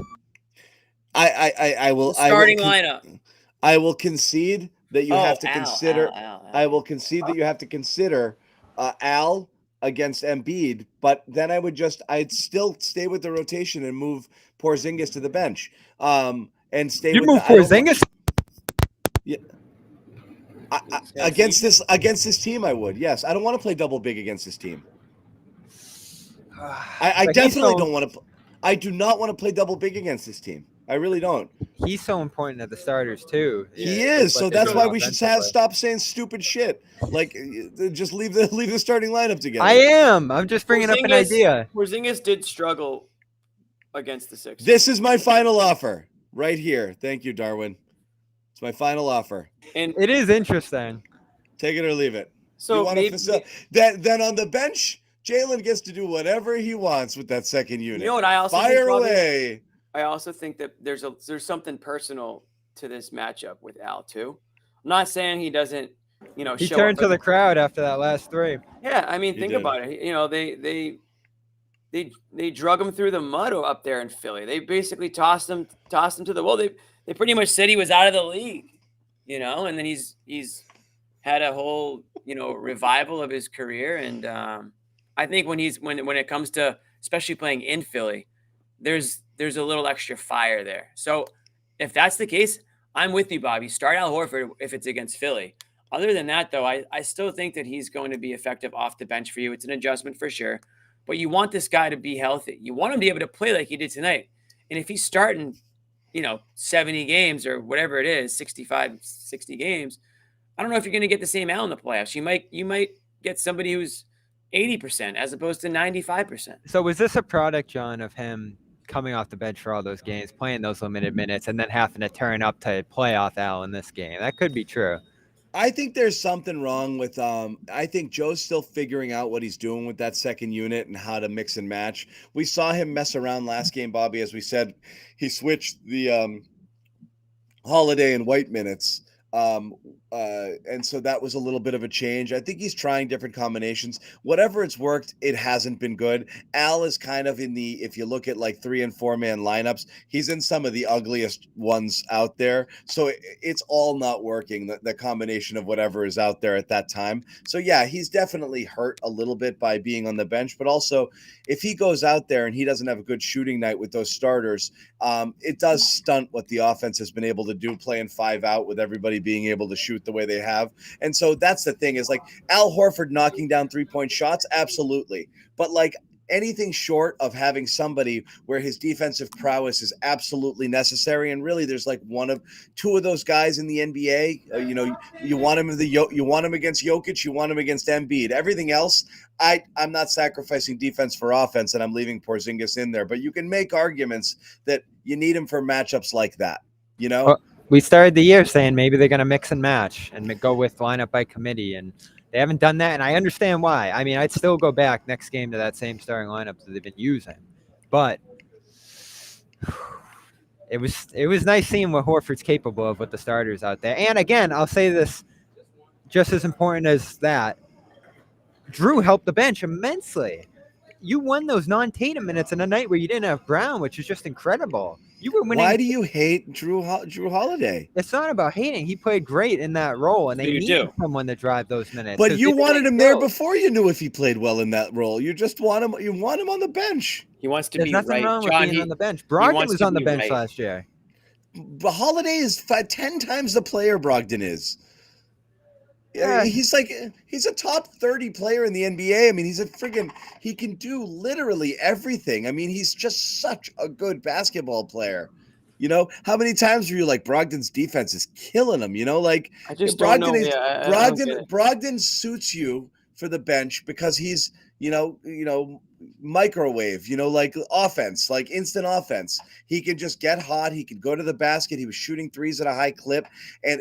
I will starting lineup. I will concede that you have to consider. I will concede that you have to consider Al against Embiid, but then I'd still stay with the rotation and move Porzingis to the bench. And stay. You move Porzingis. Yeah. Against this team, I would. Yes, I don't want to play double big against this team. I definitely don't want to. I do not want to play double big against this team. I really don't. He's so important to the starters too. He is. So that's why we should stop saying stupid shit. Like, just leave the starting lineup together. I am. I'm just bringing up an idea. Porzingis did struggle against the Sixers. This is my final offer right here. Thank you, Darwin. It's my final offer. And it is interesting. Take it or leave it. So then on the bench, Jalen gets to do whatever he wants with that second unit. You know what I also fire away. I also think that there's something personal to this matchup with Al too. I'm not saying he doesn't, he turned to the crowd after that last 3. Yeah, I mean, think about it. They drug him through the mud up there in Philly. They basically tossed him to the wall. They pretty much said he was out of the league, and then he's had a whole revival of his career. And I think when it comes to especially playing in Philly, there's a little extra fire there. So if that's the case, I'm with you, Bobby. Start Al Horford if it's against Philly. Other than that, though, I still think that he's going to be effective off the bench for you. It's an adjustment for sure. But you want this guy to be healthy. You want him to be able to play like he did tonight. And if he's starting, 70 games or whatever it is, 65, 60 games, I don't know if you're going to get the same Al in the playoffs. You might get somebody who's, 80% as opposed to 95%. So was this a product, John, of him coming off the bench for all those games, playing those limited minutes, and then having to turn up to playoff Al in this game? That could be true. I think there's something wrong with I think Joe's still figuring out what he's doing with that second unit and how to mix and match. We saw him mess around last game, Bobby, as we said. He switched the Holiday and White minutes. And so that was a little bit of a change. I think he's trying different combinations. Whatever it's worked, it hasn't been good. Al is kind of in the, if you look at like 3 and 4 man lineups, he's in some of the ugliest ones out there. So it's all not working, the combination of whatever is out there at that time. So yeah, he's definitely hurt a little bit by being on the bench, but also if he goes out there and he doesn't have a good shooting night with those starters, it does stunt what the offense has been able to do, playing 5 out with everybody being able to shoot the way they have. And so that's the thing, is like Al Horford knocking down 3-point shots, absolutely. But like anything short of having somebody where his defensive prowess is absolutely necessary, and really there's like 1 of 2 of those guys in the NBA. You want him you want him against Jokic, you want him against Embiid. Everything else, I'm not sacrificing defense for offense, and I'm leaving Porzingis in there. But you can make arguments that you need him for matchups like that. Well, we started the year saying maybe they're going to mix and match and go with lineup by committee, and they haven't done that, and I understand why. I mean, I'd still go back next game to that same starting lineup that they've been using, but it was nice seeing what Horford's capable of with the starters out there. And again, I'll say this, just as important as that, Drew helped the bench immensely. You won those non-Tatum minutes in a night where you didn't have Brown, which is just incredible. You were winning. Why do you hate Drew Holiday? It's not about hating. He played great in that role, and they need someone to drive those minutes. But you wanted him there before you knew if he played well in that role. You just want him. You want him on the bench. He wants to There's be nothing right. wrong with John, being on the bench. Brogdon was on the bench last year. But Holiday is 10 times the player Brogdon is. Yeah. He's a top 30 player in the NBA. I mean, he can do literally everything. I mean, he's just such a good basketball player. How many times were you like, Brogdon's defense is killing him? Like, I just Brogdon don't know. Brogdon suits you for the bench because he's, microwave, like offense, like instant offense. He can just get hot. He can go to the basket. He was shooting threes at a high clip. And,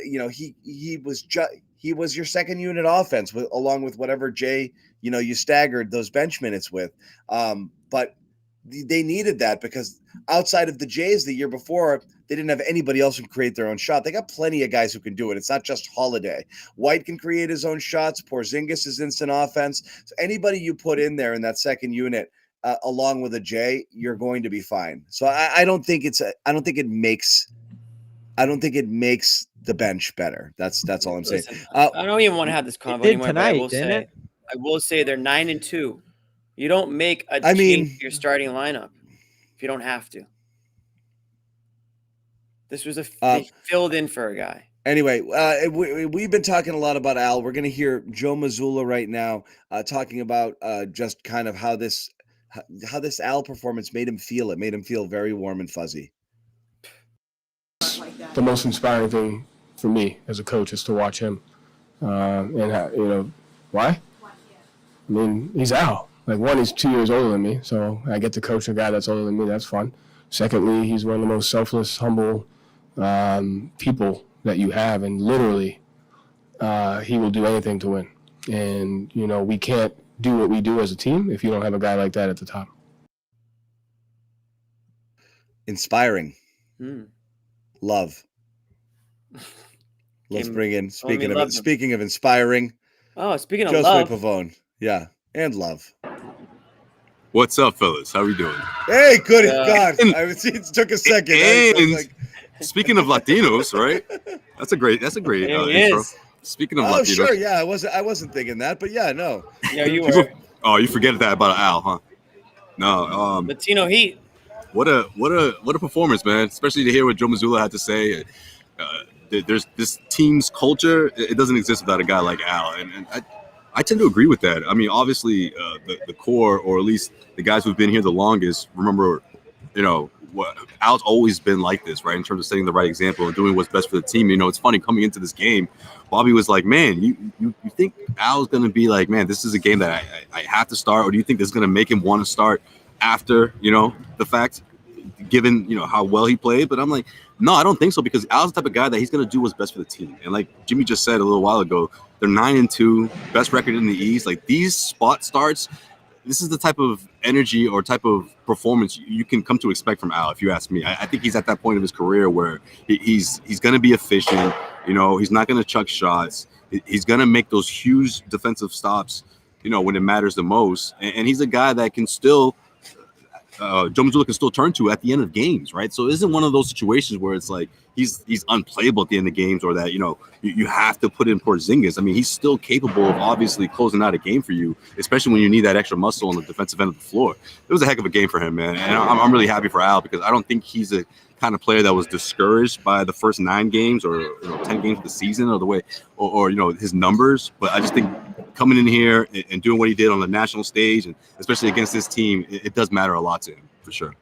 he was your second unit offense along with whatever Jay, you staggered those bench minutes with. But they needed that because outside of the Jays the year before, they didn't have anybody else who can create their own shot. They got plenty of guys who can do it. It's not just Holiday. White can create his own shots. Porzingis is instant offense. So anybody you put in there in that second unit, along with a Jay, you're going to be fine. So I don't think it makes the bench better. That's all I'm saying. Listen, I don't even want to have this convo anymore. Tonight, but I will say they're 9-2. You don't make a change to your starting lineup if you don't have to. This was they filled in for a guy. Anyway, we've been talking a lot about Al. We're going to hear Joe Mazzulla right now talking about just kind of how this Al performance made him feel. It made him feel very warm and fuzzy. The most inspiring thing for me as a coach is to watch him. And why? I mean, he's Al. Like, one, he's 2 years older than me, so I get to coach a guy that's older than me. That's fun. Secondly, he's one of the most selfless, humble people that you have, and literally he will do anything to win. And, we can't do what we do as a team if you don't have a guy like that at the top. Inspiring. Love. Let's bring in, speaking of inspiring. Oh, speaking of Josue love. Pavon. Yeah, and love. What's up, fellas? How we doing? Hey, good God. It took a second. And speaking of Latinos, right? That's a great intro. Speaking of Latinos. Oh, sure, yeah. I wasn't thinking that, but yeah, no. Yeah, you were. Oh, you forget that about Al, huh? No. Latino heat. What a performance, man! Especially to hear what Joe Mazzulla had to say. There's this team's culture. It doesn't exist without a guy like Al, and I tend to agree with that. I mean, obviously, the core, or at least the guys who've been here the longest, remember, what Al's always been like this, right? In terms of setting the right example and doing what's best for the team. You know, it's funny coming into this game, Bobby was like, man, you think Al's going to be like, man, this is a game that I have to start, or do you think this is going to make him want to start after, you know, the fact, given, you know, how well he played? But I'm like, no, I don't think so, because Al's the type of guy that he's going to do what's best for the team. And like Jimmy just said a little while ago, they're 9-2, best record in the East. Like these spot starts, this is the type of energy or type of performance you can come to expect from Al, if you ask me. I think he's at that point of his career where he's going to be efficient. You know, he's not going to chuck shots. He's going to make those huge defensive stops, you know, when it matters the most. And he's a guy that can still, Joe Mazzulla can still turn to at the end of games, right? So it isn't one of those situations where it's like he's unplayable at the end of games, or that, you know, you have to put in Porzingis. I mean, he's still capable of obviously closing out a game for you, especially when you need that extra muscle on the defensive end of the floor. It was a heck of a game for him, man. And I'm really happy for Al, because I don't think he's a kind of player that was discouraged by the first 9 games or 10 games of the season, or the way, or you know, his numbers. But I just think coming in here and doing what he did on the national stage, and especially against this team, it does matter a lot to him, for sure.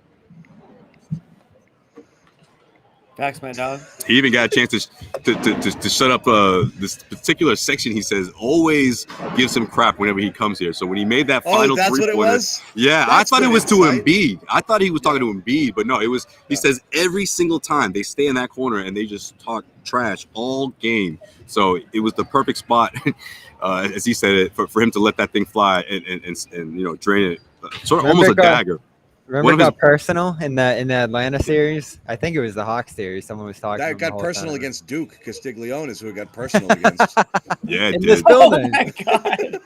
Facts, my dog. He even got a chance to shut up this particular section. He says always gives him crap whenever he comes here. So when he made that final that's what it three-pointer, was? yeah, That's I thought it good was to insight. Embiid. I thought he was talking to Embiid, but no, it was. He says every single time they stay in that corner and they just talk trash all game. So it was the perfect spot, as he said it, for him to let that thing fly and you know, drain it, sort of almost a dagger. Remember it got personal in the Atlanta series? I think it was the Hawks series. Someone was talking. That the got whole personal time. against Duke. Castiglione is who it got personal against. Yeah, it In did. this building. Oh my god,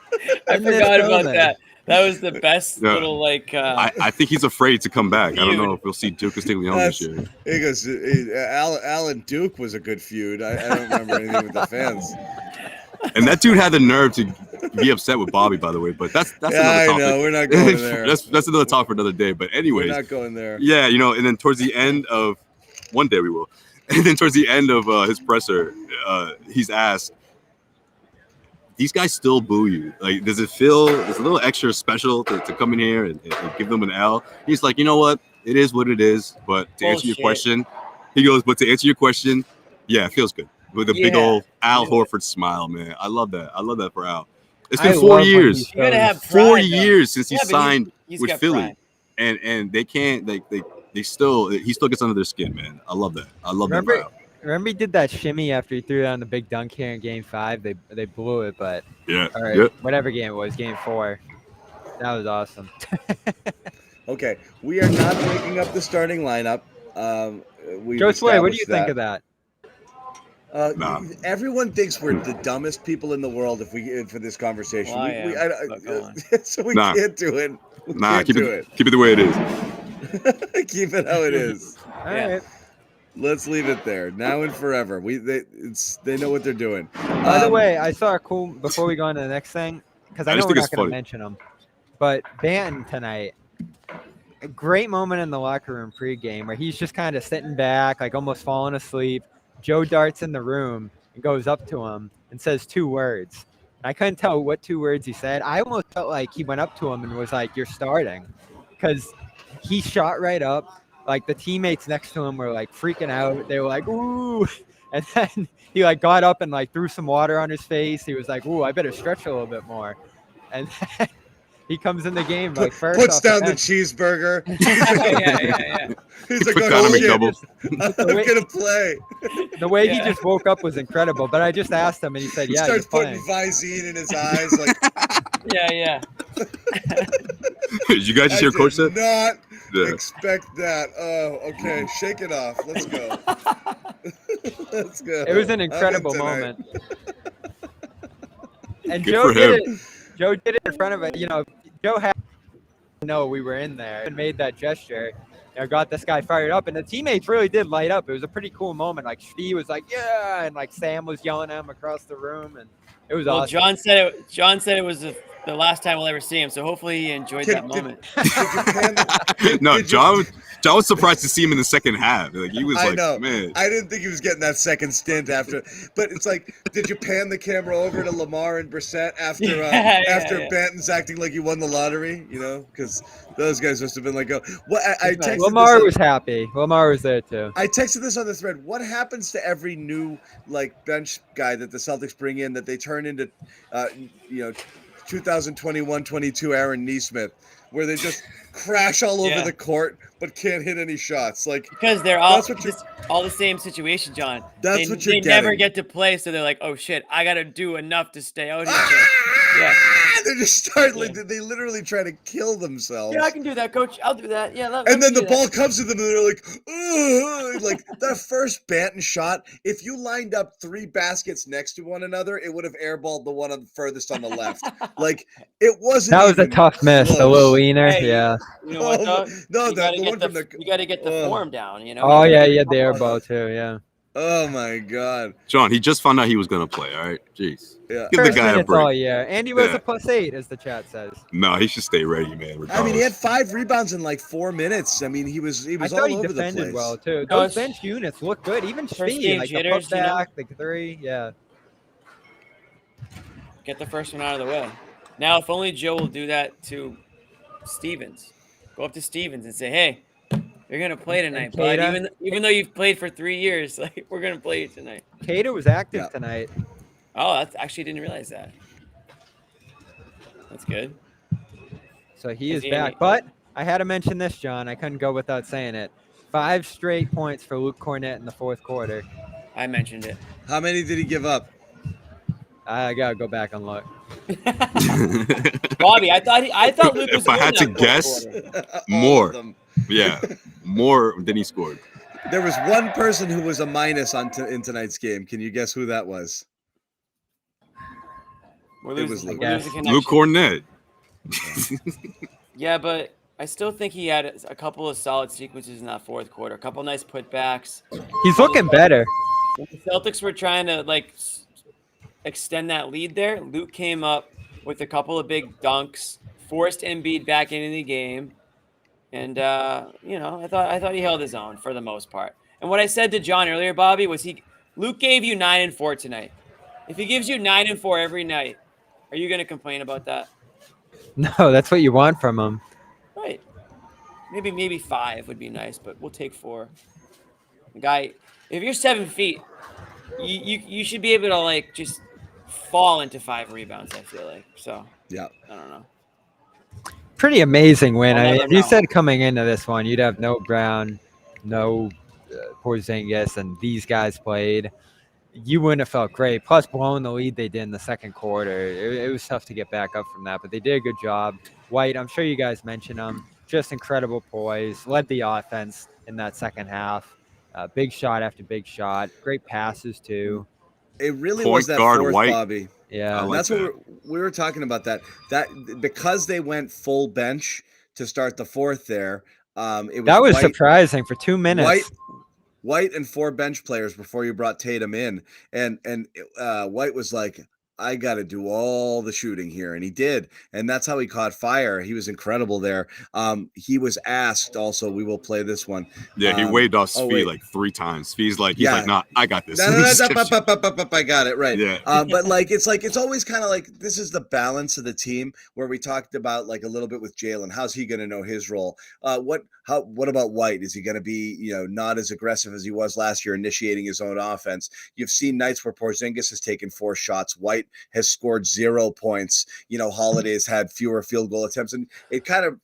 I In this forgot about building. that. That was the best Yeah. little like. I think he's afraid to come back. I don't know Feud. if we'll see Duke Castiglione this year. He goes, Alan Duke was a good feud. I don't remember anything with the fans. And that dude had the nerve to be upset with Bobby, by the way. But that's Yeah, another I topic. know. We're not going there. that's another talk for another day. But anyways, We're not going there. yeah, you know. And then towards the end of one day we will. And then towards the end of his presser, he's asked, "These guys still boo you? Like, does it feel it's a little extra special to come in here and give them an L?" He's like, "You know what? It is what it is. But to answer your Bullshit. question," he goes, "But to answer your question, yeah, it feels good." With a big Yeah. old Al Yeah. Horford smile, man. I love that. I love that for Al. It's I been 4 love when years. he You gotta shows- have 4 pride, though. years since he Yeah, but signed he's with got Philly, pride. and they can't. They still. He still gets under their skin, man. I love that. I love that. For Al. Remember he did that shimmy after he threw down the big dunk here in Game 5. They blew it, but Yeah. all right, Yeah. whatever game it was, Game 4. That was awesome. Okay, we are not breaking up the starting lineup. Josue, what do you think of that? Nah. Everyone thinks we're the dumbest people in the world for this conversation. Well, I am, but go on. So we Nah. can't do it. We Nah, can't keep do it the way it is. it. Keep it how it is. All Yeah. right. Let's leave it there. Now and forever. They know what they're doing. By the way, I saw a cool before we go on to the next thing, because I I know just we're think not it's going to funny. mention them, but Banton tonight, a great moment in the locker room pregame where he's just kind of sitting back, like almost falling asleep. Joe darts in the room and goes up to him and says 2 words. And I couldn't tell what 2 words he said. I almost felt like he went up to him and was like, "You're starting," because he shot right up. Like the teammates next to him were like freaking out. They were like, "Ooh!" And then he like got up and like threw some water on his face. He was like, "Ooh, I better stretch a little bit more." And then he comes in the game like first. Puts off the down the bench. cheesburger. yeah. He's like, Puts "Oh down a shit, McDouble. I'm gonna play." The way he Yeah. just woke up was incredible. But I just asked him, and he said, He "Yeah, starts he's putting playing." Visine in his eyes. Like, Yeah. Did you guys just I hear Coach did said? not Yeah. expect that. Oh, okay. Shake it off. Let's go. Let's go. It was an I'm in incredible tonight. moment. And Good Joe for did him. it. Joe did it in front of it. You know, Joe had to know we were in there and made that gesture. You know, got this guy fired up, and the teammates really did light up. It was a pretty cool moment. Like Steve was like, "Yeah," and like Sam was yelling at him across the room, and it was Well, awesome. John said it was the last time we'll ever see him. So hopefully he enjoyed that moment. No, Did you- I was surprised to see him in the second half. Like he was I like, know. man. I didn't think he was getting that second stint after. But it's like, did you pan the camera over to Lamar and Brissett after Banton's acting like he won the lottery? You know, because those guys must have been like, "Oh, what?" I texted Lamar this was happy. Lamar was there too. I texted this on the thread. What happens to every new bench guy that the Celtics bring in that they turn into, 2021-22 Aaron Neesmith, where they just crash all over the court but can't hit any shots? Like, because they're all the same situation, John. That's what you're They getting. never get to play, so they're like, "Oh shit, I got to do enough to stay out here." Yeah. They just start they literally try to kill themselves. Yeah, I can do that, coach. I'll do that. Yeah, and then the ball comes to them, and they're like, "Ugh." Like that first Banton shot. If you lined up 3 baskets next to one another, it would have airballed the one furthest on the left. Like it wasn't. That was a tough miss. close. The little leaner. Hey, yeah. You know what? Though? No, you gotta the one from the. You got to get the form down. You know. Oh yeah, he had the air ball too. Yeah. Oh my God. John, he just found out he was gonna play. All right, jeez. Yeah. Give the First guy a minutes break. all year, and he was a +8, as the chat says. No, he should stay ready, man. Regardless. I mean, he had 5 rebounds in like 4 minutes. I mean, he was I all thought he over the defended place. well too. No, Those bench units look good. Even First speed, game like the jitters, you know? putback, the 3. Yeah. Get the first one out of the way. Now, if only Joe will do that to Stevens. Go up to Stevens and say, "Hey, you're gonna play tonight, bud. Even though you've played for 3 years, like we're gonna play you tonight." Cater was active tonight. Oh, that's actually didn't realize that. That's good. So he is back. But I had to mention this, John. I couldn't go without saying it. 5 straight points for Luke Kornet in the 4th quarter. I mentioned it. How many did he give up? I gotta go back and look. Bobby, I thought Luke was. If I had to guess, more. Yeah, more than he scored. There was one person who was a minus in tonight's game. Can you guess who that was? It was Luke. Luke Kornet. Yeah, but I still think he had a couple of solid sequences in that 4th quarter. A couple nice putbacks. He's looking better. When the Celtics were trying to extend that lead there, Luke came up with a couple of big dunks, forced Embiid back into the game, and I thought he held his own for the most part. And what I said to John earlier, Bobby, was Luke gave you 9 and 4 tonight. If he gives you 9 and 4 every night, are you going to complain about that? No, that's what you want from him. Right. Maybe 5 would be nice, but we'll take 4. The guy, if you're 7 feet, you should be able to just fall into 5 rebounds. I feel like so. Yeah. I don't know. Pretty amazing win. I'll I mean, never you know. said coming into this one, you'd have no Brown, no Porzingis, and these guys played. You wouldn't have felt great. Plus, blowing the lead they did in the 2nd quarter, it was tough to get back up from that. But they did a good job. White, I'm sure you guys mentioned him. Just incredible poise. Led the offense in that 2nd half. Big shot after big shot. Great passes too. It really Point was that guard 4th, White. Bobby. Yeah, like That's that. what we were talking about. That because they went full bench to start the 4th there. It was White, surprising for 2 minutes. White and 4 bench players before you brought Tatum in, and White was like, I got to do all the shooting here, and he did, and that's how he caught fire. He was incredible there. He was asked also, we will play this one. Yeah, he waved off Svi wait. like 3 times. He's like, nah, I got this. I got it right. Yeah. But it's always kind of like this is the balance of the team where we talked about a little bit with Jalen. How's he going to know his role? What about White? Is he going to be not as aggressive as he was last year, initiating his own offense? You've seen nights where Porzingis has taken 4 shots. White has scored 0 points. Holiday has had fewer field goal attempts, and it kind of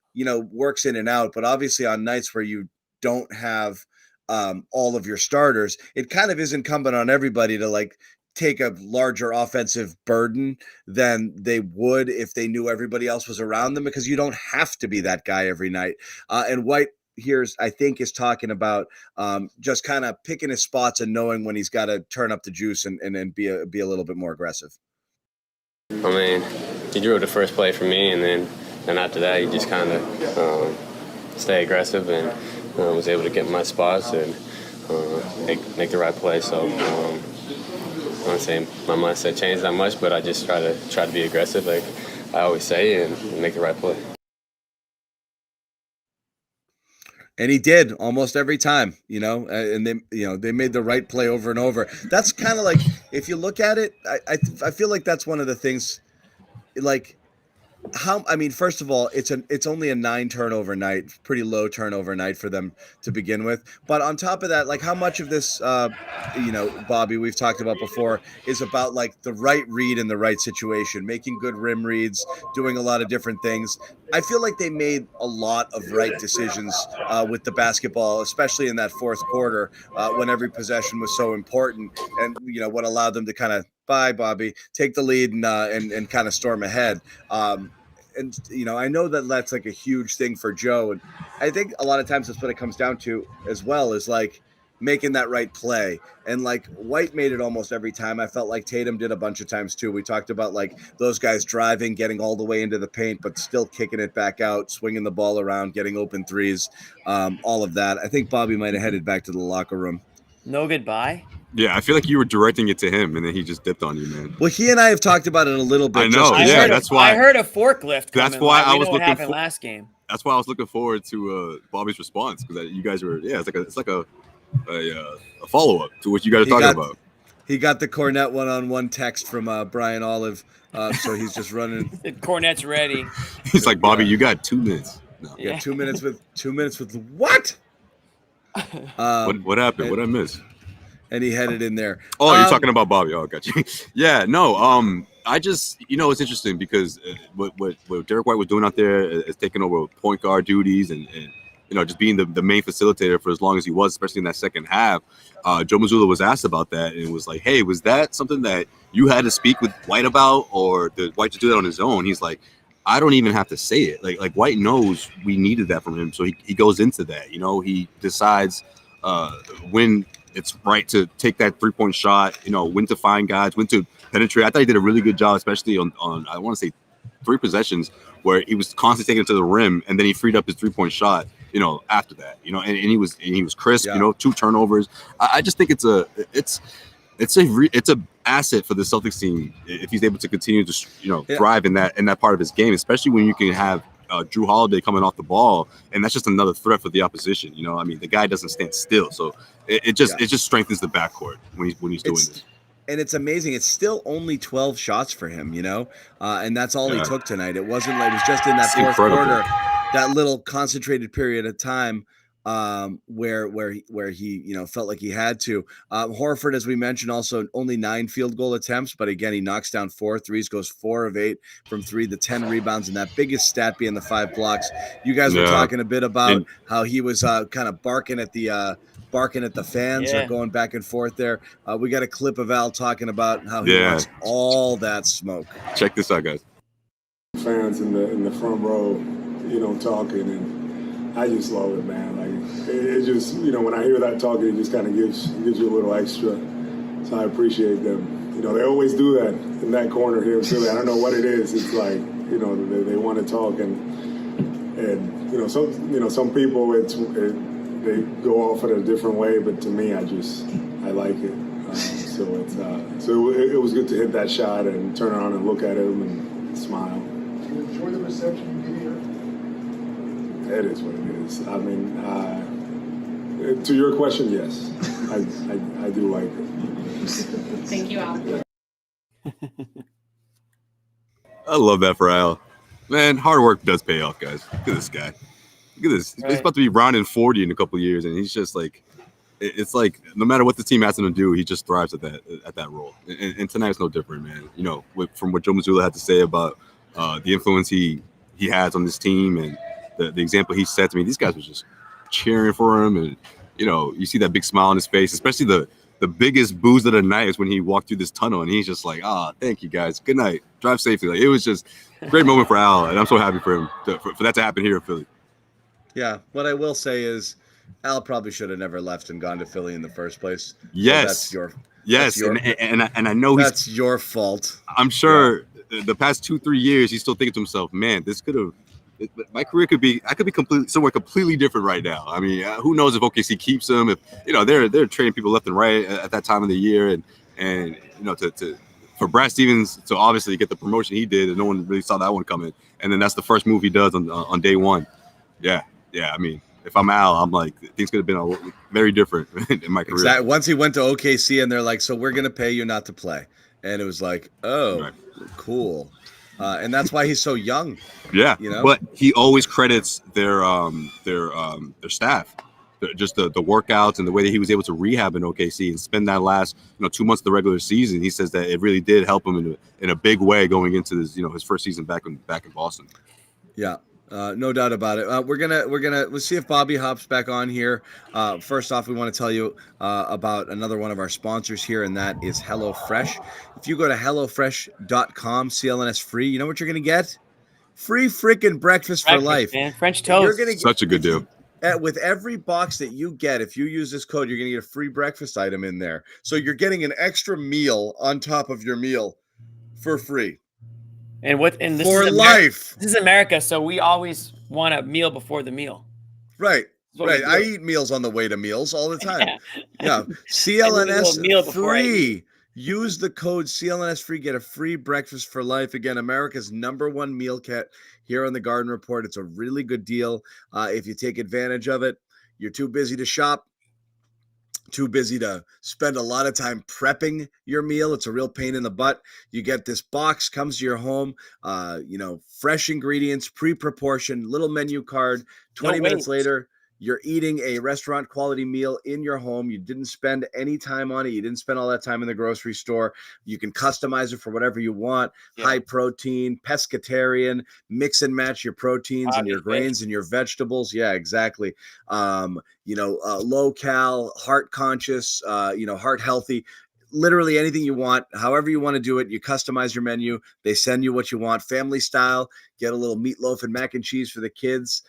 works in and out. But obviously, on nights where you don't have all of your starters, it kind of is incumbent on everybody to take a larger offensive burden than they would if they knew everybody else was around them, because you don't have to be that guy every night. And White I think is talking about just kind of picking his spots and knowing when he's got to turn up the juice and be a little bit more aggressive. I mean, he drew the first play for me, and then after that, he just kind of stay aggressive and was able to get my spots and make the right play. So I don't say my mindset changed that much, but I just try to be aggressive, like I always say, and make the right play. And he did almost every time, and they made the right play over and over. That's kind of like, if you look at it, I feel like that's one of the things, like, first of all, it's only a 9 turnover night, pretty low turnover night for them to begin with. But on top of that, like, how much of this, Bobby, we've talked about before, is about like the right read in the right situation, making good rim reads, doing a lot of different things. I feel like they made a lot of right decisions with the basketball, especially in that fourth quarter, when every possession was so important, and what allowed them to kind of, bye, Bobby, take the lead and kind of storm ahead. And I know that that's like a huge thing for Joe, and I think a lot of times that's what it comes down to as well, is like making that right play. And like White made it almost every time. I felt like Tatum did a bunch of times too. We talked about like those guys driving, getting all the way into the paint, but still kicking it back out, swinging the ball around, getting open threes, all of that. I think Bobby might have headed back to the locker room. No goodbye. Yeah, I feel like you were directing it to him, and then he just dipped on you, man. Well, he and I have talked about it a little bit. I know. That's why I heard a forklift. That's why I was looking looking for last game. That's why I was looking forward to Bobby's response, because you guys were, it's like a follow up to what you guys are talking about. He got the Kornet one-on-one text from Brian Olive, so he's just running. Kornet's ready. He's like, Bobby, you got 2 minutes. No. Yeah, 2 minutes with what? What happened? What did I miss? And he headed in there. Oh, you're talking about Bobby. Oh, got you. Yeah, no. I just, it's interesting because what Derrick White was doing out there is taking over point guard duties and just being the main facilitator for as long as he was, especially in that second half. Joe Mazzulla was asked about that and was like, "Hey, was that something that you had to speak with White about, or did White just do that on his own?" He's like, "I don't even have to say it. Like White knows we needed that from him, so he goes into that. He decides when it's right to take that 3-point shot, when to find guys, when to penetrate." I thought he did a really good job, especially on I want to say 3 possessions where he was constantly taking it to the rim, and then he freed up his 3-point shot, after that, and he was crisp, 2 turnovers. I just think it's a asset for the Celtics team if he's able to continue to thrive in that part of his game, especially when you can have Drew Holiday coming off the ball, and that's just another threat for the opposition. The guy doesn't stand still, so it just strengthens the backcourt when he's doing this. And it's amazing. It's still only 12 shots for him, and that's all he took tonight. It wasn't like it was just in that fourth quarter, that little concentrated period of time where he felt like he had to. Horford, as we mentioned, also only 9 field goal attempts, but again, he knocks down 4 threes, goes 4 of 8 from 3, the 10 rebounds, and that biggest stat being the 5 blocks. You guys were talking a bit about how he was kind of barking at the fans or going back and forth there. We got a clip of Al talking about how he wants all that smoke. Check this out, guys. Fans in the front row, talking, and I just love it, man. Like it just, when I hear that talking, it just kind of gives you a little extra. So I appreciate them. They always do that in that corner here in Philly. I don't know what it is. It's like, they want to talk, and some people they go off in a different way, but to me, I like it. So it was good to hit that shot and turn around and look at him and smile. Do you enjoy the reception you get here? It is what it is. I mean, to your question, yes, I do like it. Thank you, Al. I love that for Al. Man, hard work does pay off, guys. Look at this guy. Look at this. Right. He's about to be rounding 40 in a couple of years, and he's just like, it's like no matter what the team asks him to do, he just thrives at that role. And tonight's no different, man. From what Joe Mazzulla had to say about the influence he has on this team and the example he set to me, these guys were just cheering for him, and you see that big smile on his face. Especially the biggest boost of the night is when he walked through this tunnel, and he's just like, thank you guys, good night, drive safely. Like, it was just a great moment for Al, and I'm so happy for him for that to happen here in Philly. Yeah, what I will say is Al probably should have never left and gone to Philly in the first place. Yes, so and I know that's your fault. I'm sure the past 2-3 years he's still thinking to himself, man, my career could be somewhere completely different right now. I mean, who knows if OKC keeps him? If they're trading people left and right at that time of the year, and for Brad Stevens to obviously get the promotion he did, and no one really saw that one coming, and then that's the first move he does on day one. Yeah. I mean, if I'm Al, I'm like, things could have been very different in my career. Exactly. Once he went to OKC and they're like, so we're going to pay you not to play. And it was like, oh, Right. cool. And that's why he's so young. Yeah, you know? But he always credits their staff, just the workouts and the way that he was able to rehab in OKC and spend that last 2 months of the regular season. He says that it really did help him in a big way going into this his first season back in Boston. Yeah. No doubt about it. Let's see if Bobby hops back on here. First off, we want to tell you about another one of our sponsors here, and that is HelloFresh. If you go to HelloFresh.com, CLNS free, you know what you're going to get? Free freaking breakfast for life. Man. French toast. You're gonna get, Such a good deal. With every box that you get, if you use this code, you're going to get a free breakfast item in there. So you're getting an extra meal on top of your meal for free. And this for is life. This is America, so we always want a meal before the meal. Right. I eat meals on the way to meals all the time. Yeah. CLNS CLNS free. Use the code CLNS free. Get a free breakfast for life. Again, America's #1 meal kit here on the Garden Report. It's a really good deal. If you take advantage of it, you're too busy to shop, too busy to spend a lot of time prepping your meal. It's a real pain in the butt. You get this box, comes to your home, fresh ingredients, pre-proportioned, little menu card. 20 minutes later, you're eating a restaurant quality meal in your home. You didn't spend any time on it. You didn't spend all that time in the grocery store. You can customize it for whatever you want. Yeah. High protein, pescatarian, mix and match your proteins and your grains and your vegetables. Yeah, exactly. Low cal, heart conscious, heart healthy. Literally anything you want, however you want to do it, you customize your menu. They send you what you want, family style. Get a little meatloaf and mac and cheese for the kids.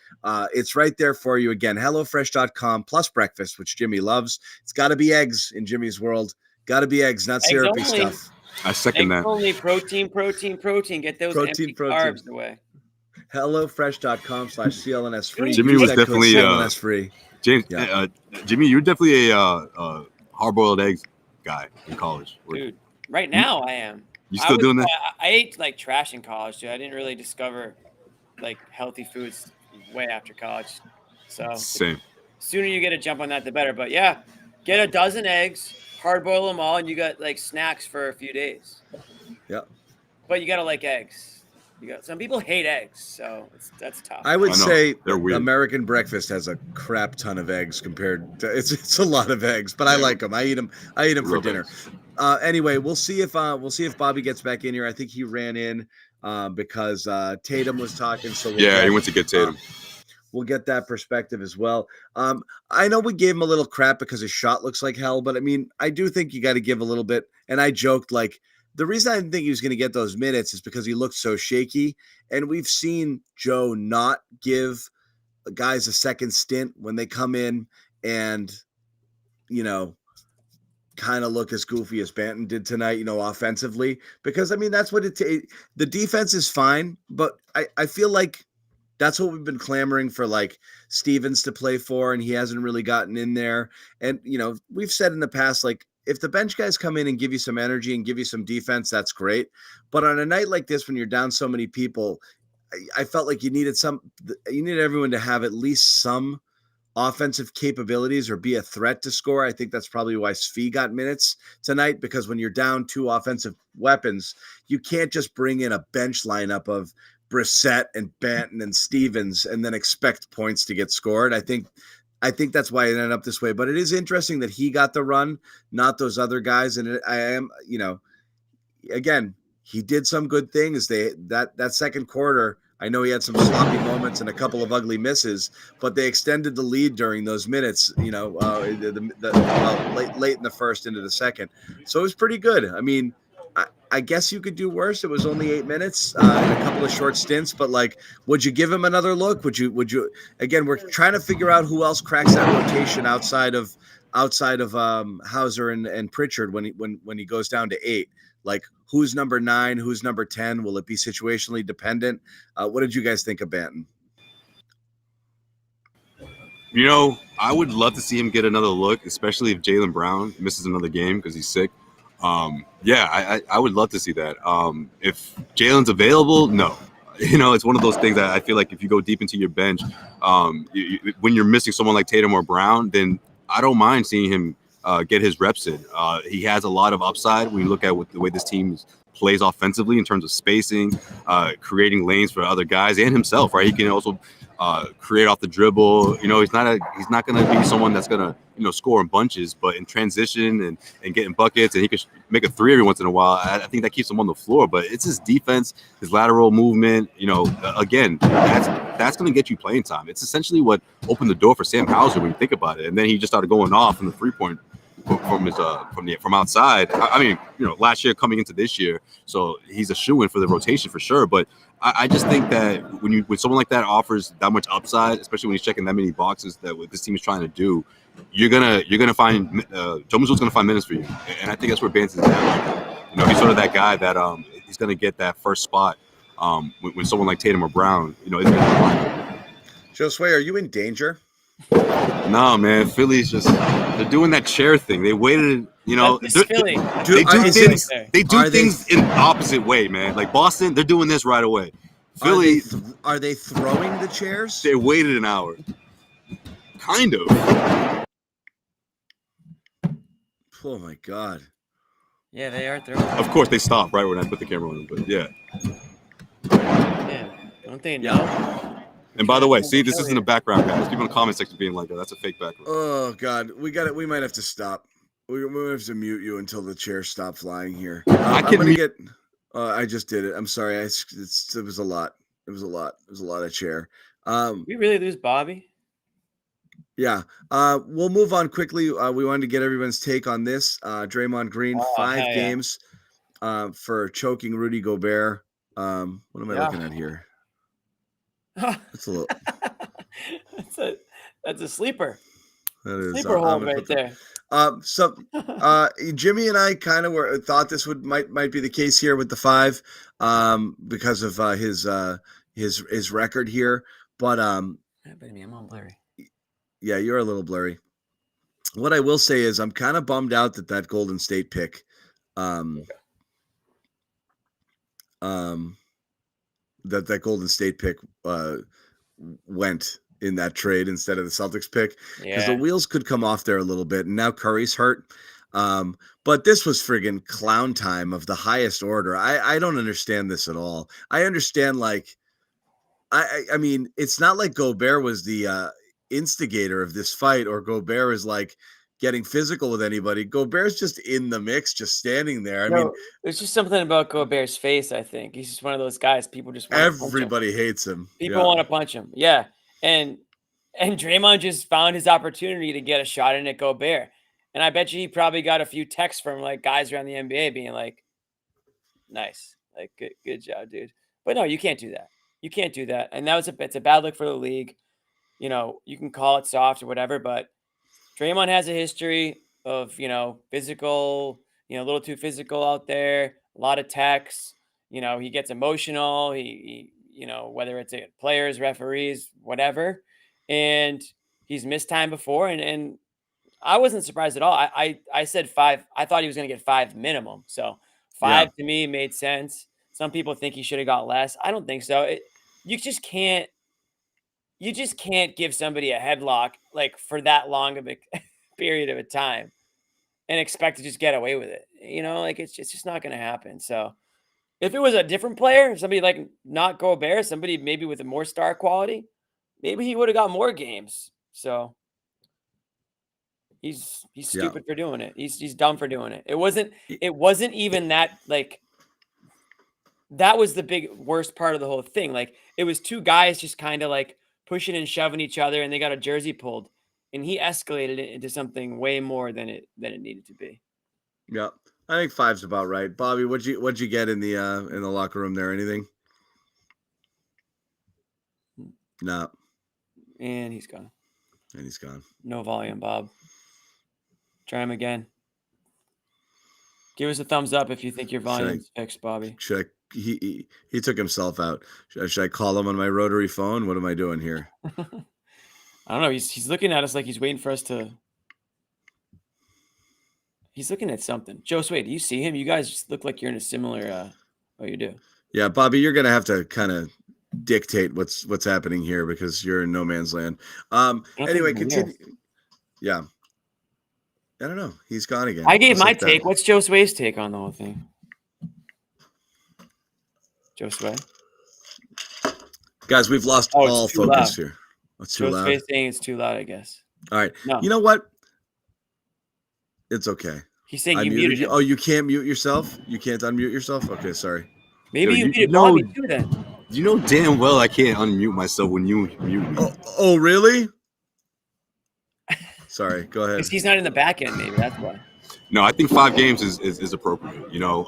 It's right there for you. Again, HelloFresh.com plus breakfast, which Jimmy loves. It's got to be eggs in Jimmy's world. Got to be eggs, not syrupy stuff. I second that. Only protein. Get those empty carbs away. HelloFresh.com/CLNS free. Jimmy was definitely CLNS free. James, Jimmy, you're definitely a hard-boiled eggs guy in college. Dude, right now I am. You still doing that? I ate like trash in college, dude. I didn't really discover like healthy foods way after college. So same. The sooner you get a jump on that, the better. But yeah, get a dozen eggs, hard boil them all, and you got like snacks for a few days. Yeah. But you gotta like eggs. Some people hate eggs, so that's tough. I would say they're weird. American breakfast has a crap ton of eggs compared to it's a lot of eggs, but I like them. I eat them for dinner. Anyway, we'll see if Bobby gets back in here. I think he ran in because Tatum was talking. So he went to get Tatum. We'll get that perspective as well. I know we gave him a little crap because his shot looks like hell, but I mean, I do think you got to give a little bit. And I joked like, the reason I didn't think he was going to get those minutes is because he looked so shaky. And we've seen Joe not give guys a second stint when they come in and, kind of look as goofy as Banton did tonight, offensively. Because, I mean, that's what the defense is fine. But I feel like that's what we've been clamoring for, like Stevens to play for, and he hasn't really gotten in there. And, we've said in the past, like, if the bench guys come in and give you some energy and give you some defense, that's great. But on a night like this, when you're down so many people, I felt like you needed everyone to have at least some offensive capabilities or be a threat to score. I think that's probably why Svi got minutes tonight, because when you're down two offensive weapons, you can't just bring in a bench lineup of Brissett and Banton and Stevens and then expect points to get scored. I think that's why it ended up this way. But it is interesting that he got the run, not those other guys. And again, he did some good things. That second quarter, I know he had some sloppy moments and a couple of ugly misses, but they extended the lead during those minutes, late in the first into the second. So it was pretty good. I mean, I guess you could do worse. It was only 8 minutes and a couple of short stints, but like, would you give him another look? Would you, again, we're trying to figure out who else cracks that rotation outside of Hauser and Pritchard when he goes down to 8, like who's number 9, who's number 10? Will it be situationally dependent? What did you guys think of Banton? I would love to see him get another look, especially if Jaylen Brown misses another game because he's sick. I would love to see that. If Jalen's available, no. It's one of those things that I feel like if you go deep into your bench, when you're missing someone like Tatum or Brown, then I don't mind seeing him get his reps in. He has a lot of upside when you look at the way this team plays offensively in terms of spacing, creating lanes for other guys and himself, right? He can also create off the dribble. He's not going to be someone that's going to score in bunches, but in transition and getting buckets, and he could make a three every once in a while. I think that keeps him on the floor. But it's his defense, his lateral movement. Again, that's going to get you playing time. It's essentially what opened the door for Sam Hauser when you think about it. And then he just started going off from the 3-point from outside. I mean, last year coming into this year, so he's a shoo-in for the rotation for sure. But I just think that when someone like that offers that much upside, especially when he's checking that many boxes that what this team is trying to do, you're gonna find Joe Mazzulla's gonna find minutes for you, and I think that's where Banton's at. He's sort of that guy that he's gonna get that first spot when someone like Tatum or Brown, is gonna find. Josue, are you in danger? No, man. Philly's they're doing that chair thing. They waited, Philly. They do things in the opposite way, man. Like Boston, they're doing this right away. Philly, are they throwing the chairs? They waited an hour. Kind of. Oh my God. Yeah, they are throwing. Of course, they stopped right when I put the camera on them, but yeah. Yeah, don't they know? And by the way, see, this isn't a background, guys. People in the comment section being like, "Oh, that's a fake background." Oh God, we might have to stop. We might have to mute you until the chairs stop flying here. I'm gonna get. I just did it. I'm sorry. It was a lot. It was a lot. It was a lot of chair. We really lose Bobby? Yeah. We'll move on quickly. We wanted to get everyone's take on this. Draymond Green, 5 games for choking Rudy Gobert. What am I looking at here? That's a little. that's a sleeper. That is sleeper hold right there. Jimmy and I kind of thought this might be the case here with the 5, because of his record here. But I'm all blurry. Yeah, you're a little blurry. What I will say is I'm kind of bummed out that Golden State pick, that Golden State pick went in that trade instead of the Celtics pick, because the wheels could come off there a little bit. And now Curry's hurt. But this was friggin' clown time of the highest order. I don't understand this at all. I understand, I mean, it's not like Gobert was the instigator of this fight, or Gobert is getting physical with anybody. Gobert's just in the mix, just standing there. I mean, there's just something about Gobert's face. I think he's just one of those guys. People just want everybody hates him. People want to punch him. Yeah, and Draymond just found his opportunity to get a shot in at Gobert, and I bet you he probably got a few texts from guys around the NBA being like, "Nice, good job, dude." But no, you can't do that. You can't do that, and it's a bad look for the league. You can call it soft or whatever, but Draymond has a history of, physical, a little too physical out there, a lot of texts, he gets emotional. He whether it's players, referees, whatever. And he's missed time before. And I wasn't surprised at all. I said 5. I thought he was going to get 5 minimum. So 5 to me made sense. Some people think he should have got less. I don't think so. You just can't give somebody a headlock for that long of a period of a time and expect to just get away with it. It's just not going to happen. So if it was a different player, somebody not Gobert, somebody maybe with a more star quality, maybe he would have got more games. So he's stupid for doing it. He's dumb for doing it. It wasn't even that that was the worst part of the whole thing. It was 2 guys just kind of pushing and shoving each other, and they got a jersey pulled, and he escalated it into something way more than it needed to be. Yeah, I think 5's about right. Bobby, what'd you get in the locker room there? Anything? No. And he's gone. No volume, Bob. Try him again. Give us a thumbs up if you think your volume's fixed, Bobby. He took himself out. Should I call him on my rotary phone? What am I doing here? I don't know. He's looking at us like he's waiting for us to. He's looking at something. Josue, do you see him? You guys just look like you're in a similar. Oh, you do. Yeah, Bobby, you're gonna have to kind of dictate what's happening here because you're in no man's land. Anyway, continue. Yeah. I don't know. He's gone again. I gave Just my like that. take. What's Josue's take on the whole thing? Josue? Guys, we've lost Oh, it's all too focus loud. here. It's too loud. Josue's saying it's too loud, I guess. All right. No. You know what? It's okay. He's saying I you muted him. Oh, you can't mute yourself? You can't unmute yourself? Okay, sorry. Maybe Yo, you muted know- Bobby too then. You know damn well I can't unmute myself when you mute me. Oh really? Sorry, go ahead. Because he's not in the back end, maybe. That's why. No, I think 5 games is appropriate. You know,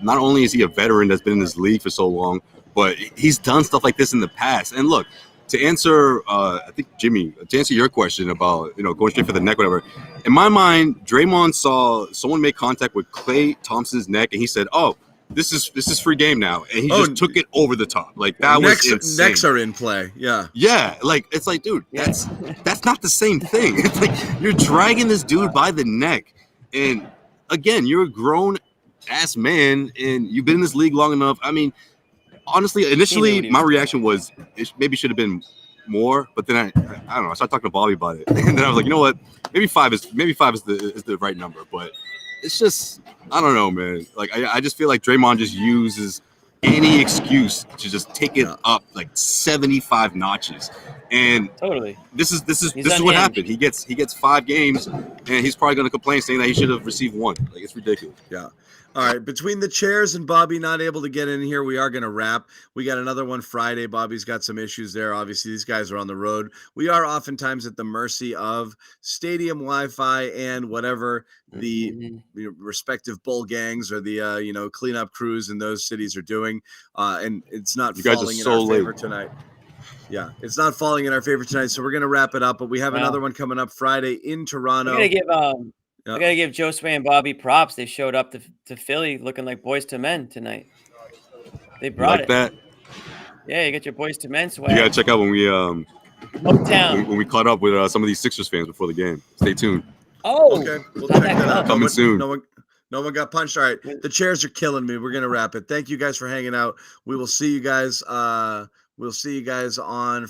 not only is he a veteran that's been in this league for so long, but he's done stuff like this in the past. And look, to answer, I think Jimmy, to answer your question about going straight for the neck, whatever. In my mind, Draymond saw someone make contact with Klay Thompson's neck, and he said, "Oh, this is free game now," and he just took it over the top. Like that was insane. Necks are in play. Yeah. Yeah, like it's like, dude, that's not the same thing. It's like you're dragging this dude by the neck, and again, you're a grown ass man, and you've been in this league long enough. I mean, honestly, initially my reaction was it maybe should have been more, but then I don't know. I started talking to Bobby about it, and then I was like, you know what? Maybe five is the right number, but it's just I don't know, man. Like I just feel like Draymond just uses any excuse to just take it up like 75 notches. And totally, this is what happened. He gets 5 games, and he's probably going to complain saying that he should have received 1. Like it's ridiculous. Yeah. All right. Between the chairs and Bobby not able to get in here, we are going to wrap. We got another one Friday. Bobby's got some issues there. Obviously, these guys are on the road. We are oftentimes at the mercy of stadium Wi-Fi and whatever the respective bowl gangs or the cleanup crews in those cities are doing. And it's not falling in our favor tonight. Yeah, it's not falling in our favor tonight. So we're going to wrap it up. But we have another one coming up Friday in Toronto. I gotta give Josue and Bobby props. They showed up to Philly looking like boys to men tonight. They brought like that. Yeah, you got your boys to men swag. You gotta check out when we Motown. when we caught up with some of these Sixers fans before the game. Stay tuned. Oh, okay, we'll check that out. Coming soon. No one got punched. All right, the chairs are killing me. We're gonna wrap it. Thank you guys for hanging out. We will see you guys. We'll see you guys on